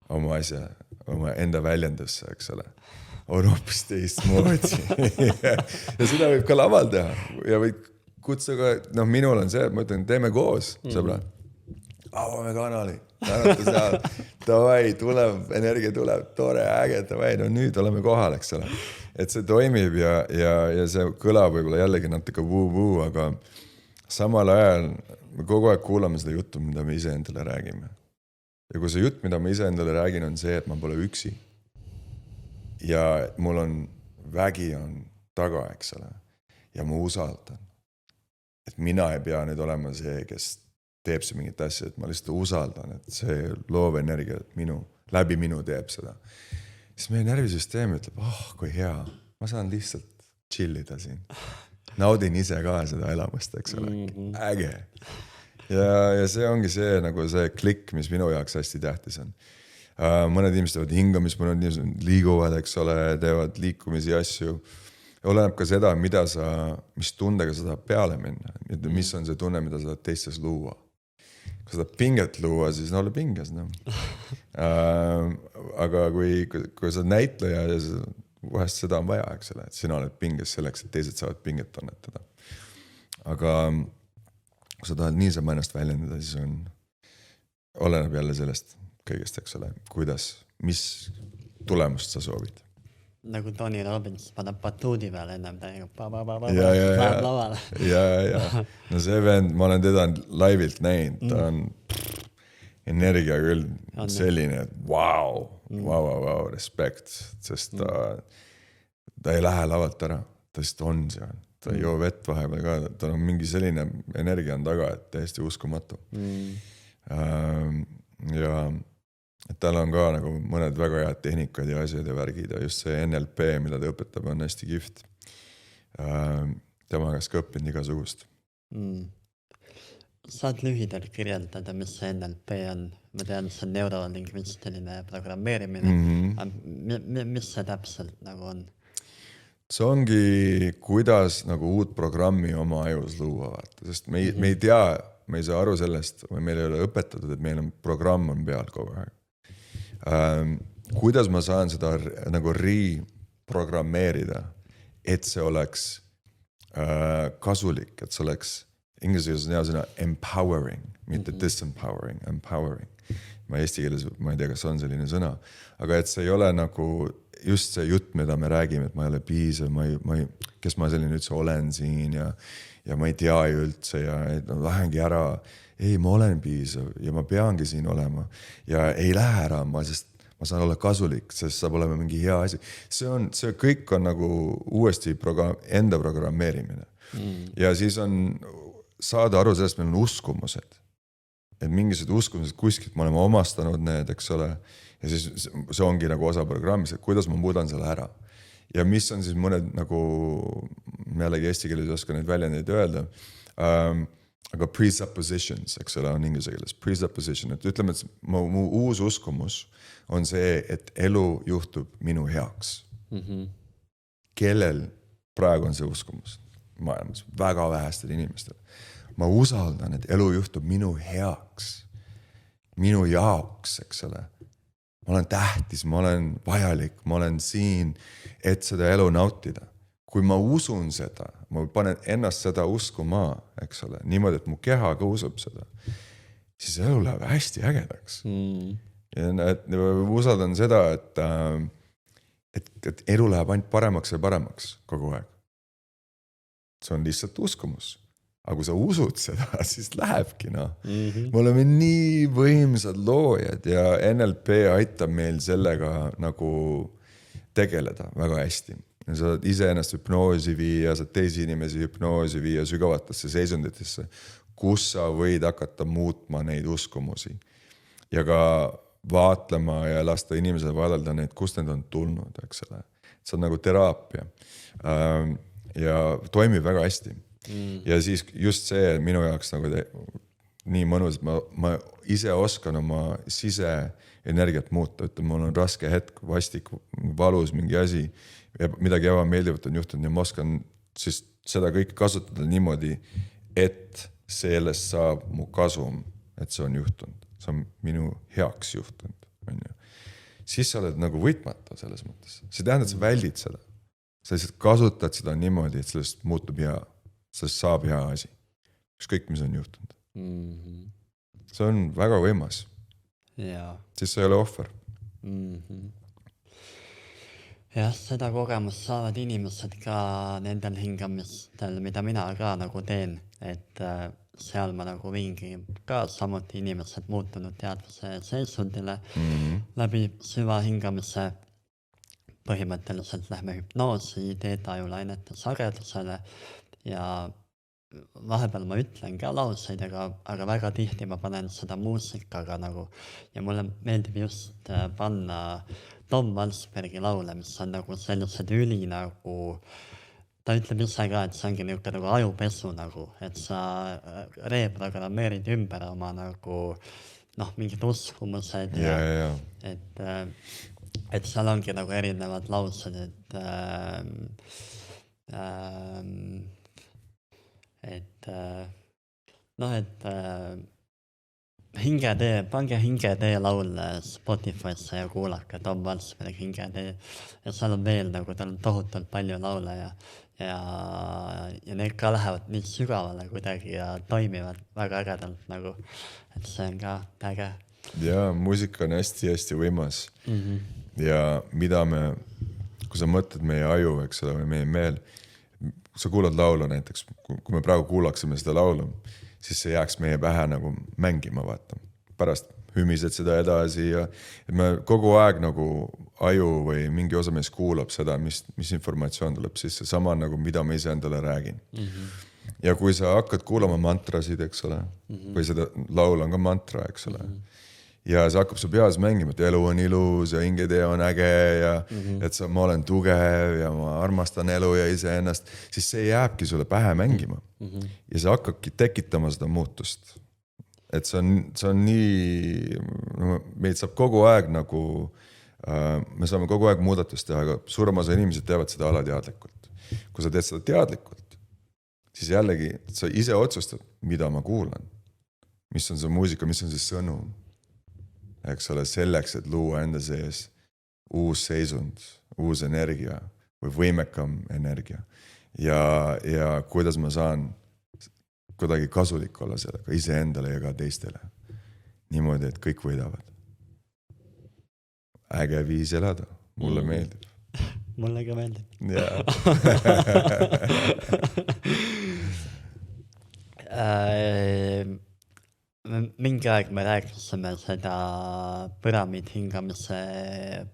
oma asja, oma enda väljendusse, eks ole. On hoopis teistmoodi. Ja seda võib ka laval teha. Ja võid kutsuga, minul on see, et ma ütlen, teeme koos, sõbra. Avame kanali, näratus seal, davai, tuleb, energia tuleb, tore, äge, davai, nüüd oleme kohal, eks ole. Et see toimib ja see kõlab võib-olla jällegi natuke vuu, aga samal ajal me kogu aeg kuulame seda juttu, mida me ise endale räägime. Ja kui see jutt, mida ma ise endale räägin, on see, et ma pole üksi. Ja mul on vägi on taga, eks ole. Ja ma usaldan. Et mina ei pea nüüd olema see, kes teeb see mingit asja, et ma lihtsalt usaldan, et see loov energia läbi minu teeb seda. Siis meie närvisüsteem ütleb, kui hea, ma saan lihtsalt chillida siin. Naudin ise ka seda elamust, eks ole. Äge. Ja see ongi see, nagu see klikk, mis minu jaoks hästi tähtis on. Mõned inimesed teevad hingamist, mõned inimesed liiguvad, eks ole, teevad liikumisi asju. Oleneb ka seda, mis tundega sa tahad peale minna. Mis on see tunne, mida sa tahad teistes luua. Kui sa tahad pinget luua, siis ole pinges. Aga kui sa näitleja, vahest seda on vaja, eks ole, et sina oled pinges selleks, et teised saavad pinget tunnetada. Aga kui sa tahad niisama ennast väljendada, siis oleneb jälle sellest kõigest, eks ole, mis tulemust sa soovid. Nagu Tony Robbins paneb batuudi peale ennem täiega. Läheb lavale. Ja. No see vend, ma olen teda laivilt näinud, ta on energia küll selline, et wow, respekt, sest ta ei lähe lavalt ära, ta lihtsalt on seal, ta ei joo vett vahepeal ka, ta on mingi selline energia on taga, et täiesti uskumatu. Ja et tal on ka nagu mõned väga head tehnikad ja asjad ja värgid ja just see NLP, mida ta õpetab, on hästi kihvt. Tema käest ka õppinud igasugust. Saad lühidalt kirjeldada, mis see NLP on? Ma tean, see on neurolingvistiline programmeerimine. Mis see täpselt nagu on? See ongi, kuidas nagu uut programmi oma ajus luua, vaata. Sest me ei tea, me ei saa aru sellest, või meil ei ole õpetatud, et meil on programm on peal kogu aeg. Kuidas ma saan seda nagu reprogrammeerida, et see oleks kasulik, et see oleks inglise keeles on hea sõna empowering, mitte disempowering, empowering. Ma eesti keeles, ma ei tea, kas on selline sõna, aga et see ei ole nagu just see jutt, mida me räägime, et ma ei ole piisav, kes ma selline üldse olen siin ja ma ei tea ju üldse ja lähengi ära. Ei, ma olen piisav ja ma peangi siin olema ja ei lähe ära, sest ma saan olla kasulik, sest saab olema mingi hea asi. See kõik on nagu uuesti enda programmeerimine. Ja siis on saada aru sellest, meil on uskumused. Et mingisugused uskumused kuskilt me oleme omastanud need, eks ole. Ja siis see ongi nagu osa programmis, et kuidas ma muudan selle ära. Ja mis on siis mõned nagu, jällegi eesti keeles ei oska neid väljendeid öelda, aga presuppositions, eks ole, on inglise keeles. Presupposition, et ütleme, et mu uus uskumus on see, et elu juhtub minu heaks. Kellel praegu on see uskumus? Maailmas väga vähestel inimestel. Ma usaldan, et elu juhtub minu heaks, minu jaoks, eks ole. Ma olen tähtis, ma olen vajalik, ma olen siin, et seda elu nautida. Kui ma usun seda, ma panen ennast seda uskuma, eks ole, niimoodi, et mu keha ka usub seda, siis elu läheb hästi ägedaks. Ja usaldan seda, et elu läheb ainult paremaks ja paremaks kogu aeg. See on lihtsalt uskumus. Aga kui sa usud seda, siis lähebki, Me oleme nii võimsad loojad ja NLP aitab meil sellega nagu tegeleda väga hästi. Ja sa saad ise ennast hüpnoosi viia, saad teisi inimesi hüpnoosi viia sügavatesse seisunditesse, kus sa võid hakata muutma neid uskumusi. Ja ka vaatlema ja lasta inimesele vaadelda neid, kust need on tulnud, eks ole. See on nagu teraapia. Ja toimib väga hästi. Ja siis just see minu jaoks nagu nii mõnus, et ma ise oskan oma siseenergiat muuta, et mul on raske hetk, vastik, valus, mingi asi ja midagi ebameeldivat on juhtunud ja ma oskan siis seda kõike kasutada niimoodi, et sellest saab mu kasum, et see on juhtunud. See on minu heaks juhtunud. Siis sa oled nagu võitmata selles mõttes. See tähendab, et sa väldid seda. Sa lihtsalt kasutad seda niimoodi, et sellest muutub hea. Sellest saab hea asi. Ükskõik, mis on juhtunud. See on väga võimas. Siis sa ei ole ohver. Jah, seda kogemust saavad inimesed ka nendel hingamistel, mida mina ka nagu teen, et seal ma nagu viingi ka samuti inimesed muutunud teadvuse seisundile läbi süva hingamise. Põhimõtteliselt lähme hüpnoosi, teetaajulainete sagedusele ja vahepeal ma ütlen ka lauseid, aga väga tihti ma panen seda muusikaga nagu ja mulle meeldib just panna Tom Walsbergi laule, mis on nagu sellised üli nagu, ta ütleb ise ka, et see ongi niuke nagu ajupesu nagu, et sa reprogrammeerid ümber oma nagu mingid uskumused ja. Et seal ongi nagu erinevad laused, pange hingetee laul Spotify'sse ja kuulake Tom Walsberg hingetee ja seal on veel nagu tal on tohutult palju laule ja need ka lähevad nii sügavale kuidagi ja toimivad väga ägedalt nagu, et see on ka äge. Ja muusika on hästi-hästi võimas ja mida kui sa mõtled meie aju, eks ole, või meie meel, sa kuulad laulu näiteks, kui me praegu kuulaksime seda laulu, siis see jääks meie pähe nagu mängima, vaata. Pärast hümised seda edasi ja me kogu aeg nagu aju või mingi osa mees kuulab seda, mis informatsioon tuleb sisse, sama nagu mida ma ise endale räägin. Ja kui sa hakkad kuulama mantrasid, eks ole, või seda laul on ka mantra, eks ole, ja see hakkab su peas mängima, et elu on ilus ja hingetee on äge ja et ma olen tugev ja ma armastan elu ja iseennast, siis see jääbki sulle pähe mängima ja see hakkabki tekitama seda muutust. Et see on nii, meid saab kogu aeg nagu, me saame kogu aeg muudatust teha, aga suurem osa inimesed teevad seda alateadlikult. Kui sa teed seda teadlikult, siis jällegi sa ise otsustad, mida ma kuulan, mis on see muusika, mis on see sõnum. Eks ole, selleks, et luua enda sees uus seisund, uus energia või võimekam energia ja kuidas ma saan kuidagi kasulik olla sellega ise endale ja ka teistele. Niimoodi, et kõik võidavad. Äge viis elada, mulle meeldib. Mulle ka meeldib. Jaa. Mingi aeg me rääkisime seda püramiid hingamise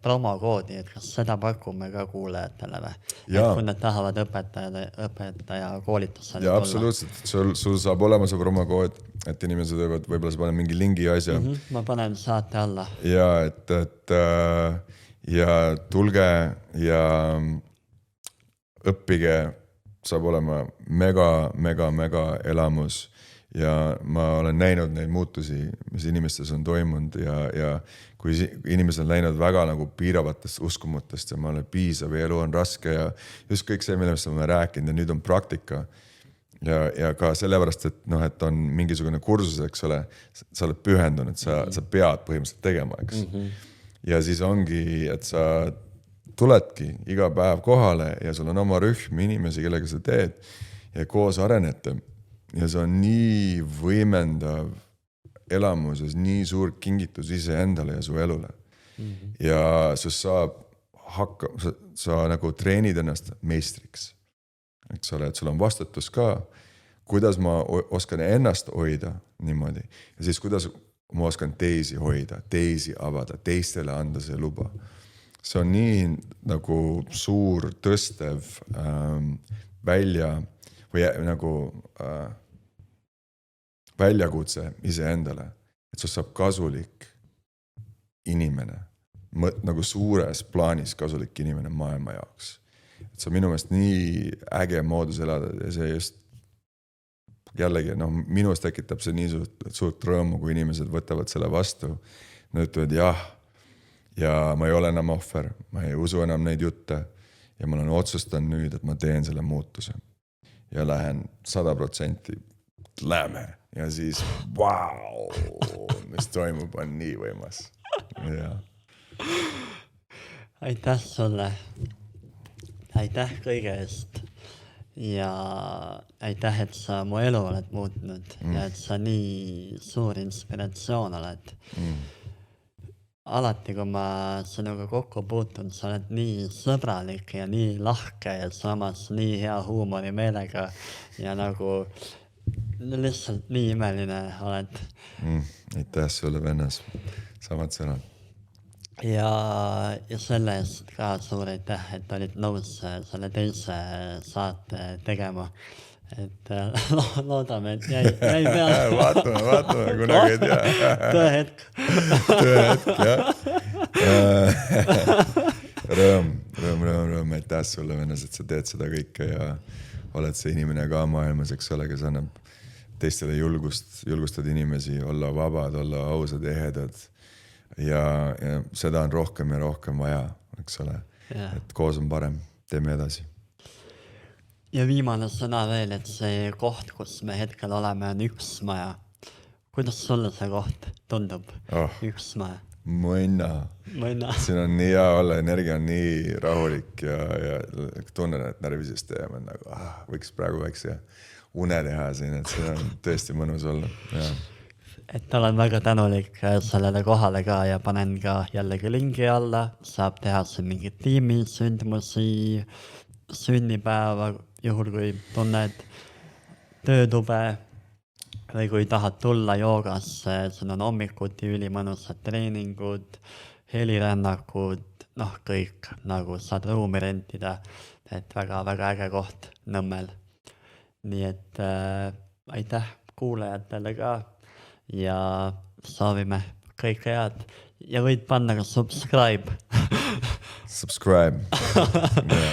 promokoodi, et kas seda pakume ka kuulajatele või? Et kui nad tahavad õpetaja koolitusele tulla. Absoluutselt, sul saab olema see promokood, et inimesed võivad, võib-olla sa panen mingi lingi asja. Ma panen saate alla. Ja, ja tulge ja õppige, saab olema mega elamus. Ja ma olen näinud neid muutusi, mis inimestes on toimunud ja kui inimesed on läinud väga nagu piiravatest uskumutest ja ma olen piisav ja elu on raske ja just kõik see, millest ma olen rääkinud ja nüüd on praktika ja ka sellepärast, et et on mingisugune kursus, eks ole, sa oled pühendunud, sa pead põhimõtteliselt tegema, eks. Ja siis ongi, et sa tuledki iga päev kohale ja sul on oma rühm inimesi, kellega sa teed ja koos arenete. Ja see on nii võimendav elamus, nii suur kingitus ise endale ja su elule. Ja sa nagu treenid ennast meistriks. Eks ole, et sul on vastutus ka, kuidas ma oskan ennast hoida niimoodi. Ja siis kuidas ma oskan teisi hoida, teisi avada, teistele anda see luba. See on nii nagu suur tõstev välja või nagu väljakutse ise endale, et sa saab kasulik inimene, nagu suures plaanis kasulik inimene maailma jaoks. Et see on minu meelest nii äge moodus elada ja see just jällegi, minus tekitab see nii suurt rõõmu, kui inimesed võtavad selle vastu. Nad ütlevad jah ja ma ei ole enam ohver, ma ei usu enam neid jutte ja ma olen otsustanud nüüd, et ma teen selle muutuse ja lähen 100% läme. Ja siis, vau, mis toimub, on nii võimas. Ja. Aitäh sulle. Aitäh kõige eest. Ja aitäh, et sa mu elu oled muutnud ja et sa nii suur inspiratsioon oled. Alati, kui ma sinuga kokku puutun, sa oled nii sõbralik ja nii lahke ja samas nii hea huumori meelega ja nagu lihtsalt nii imeline oled. Aitäh sulle, vennas. Samad sõnad. Ja selle eest ka suur aitäh, et olid nõus selle teise saate tegema. Et loodame, et jäi peale. Vaatame, kunagi ei tea. Tõehetk, jah. Rõõm. Aitäh sulle, vennas, et sa teed seda kõike ja oled see inimene ka maailmas, eks ole, kes annab teistele julgustad inimesi, olla vabad, olla ausad, ehedad ja seda on rohkem ja rohkem vaja, eks ole, et koos on parem, teeme edasi. Ja viimane sõna veel, et see koht, kus me hetkel oleme, on üks maja. Kuidas sulle see koht tundub? Üks maja. Mõnna. Siin on nii hea olla, energia on nii rahulik ja tunnen, et närvisüsteem on nagu, võiks praegu väikse une teha siin, et see on tõesti mõnus olla. Ja. Et olen väga tänulik sellele kohale ka ja panen ka jällegi lingi alla. Saab teha siin mingi tiimi sündmusi, sünnipäeva, juhul kui tunned töötube või kui tahad tulla joogasse, siin on hommikuti ülimõnusad treeningud, helirännakud, kõik nagu saad ruumi rentida, et väga äge koht Nõmmel. Nii et aitäh kuulajatele ka ja soovime kõike head ja võid panna ka subscribe. Subscribe.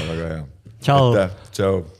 Väga hea. Tšau. Tšau.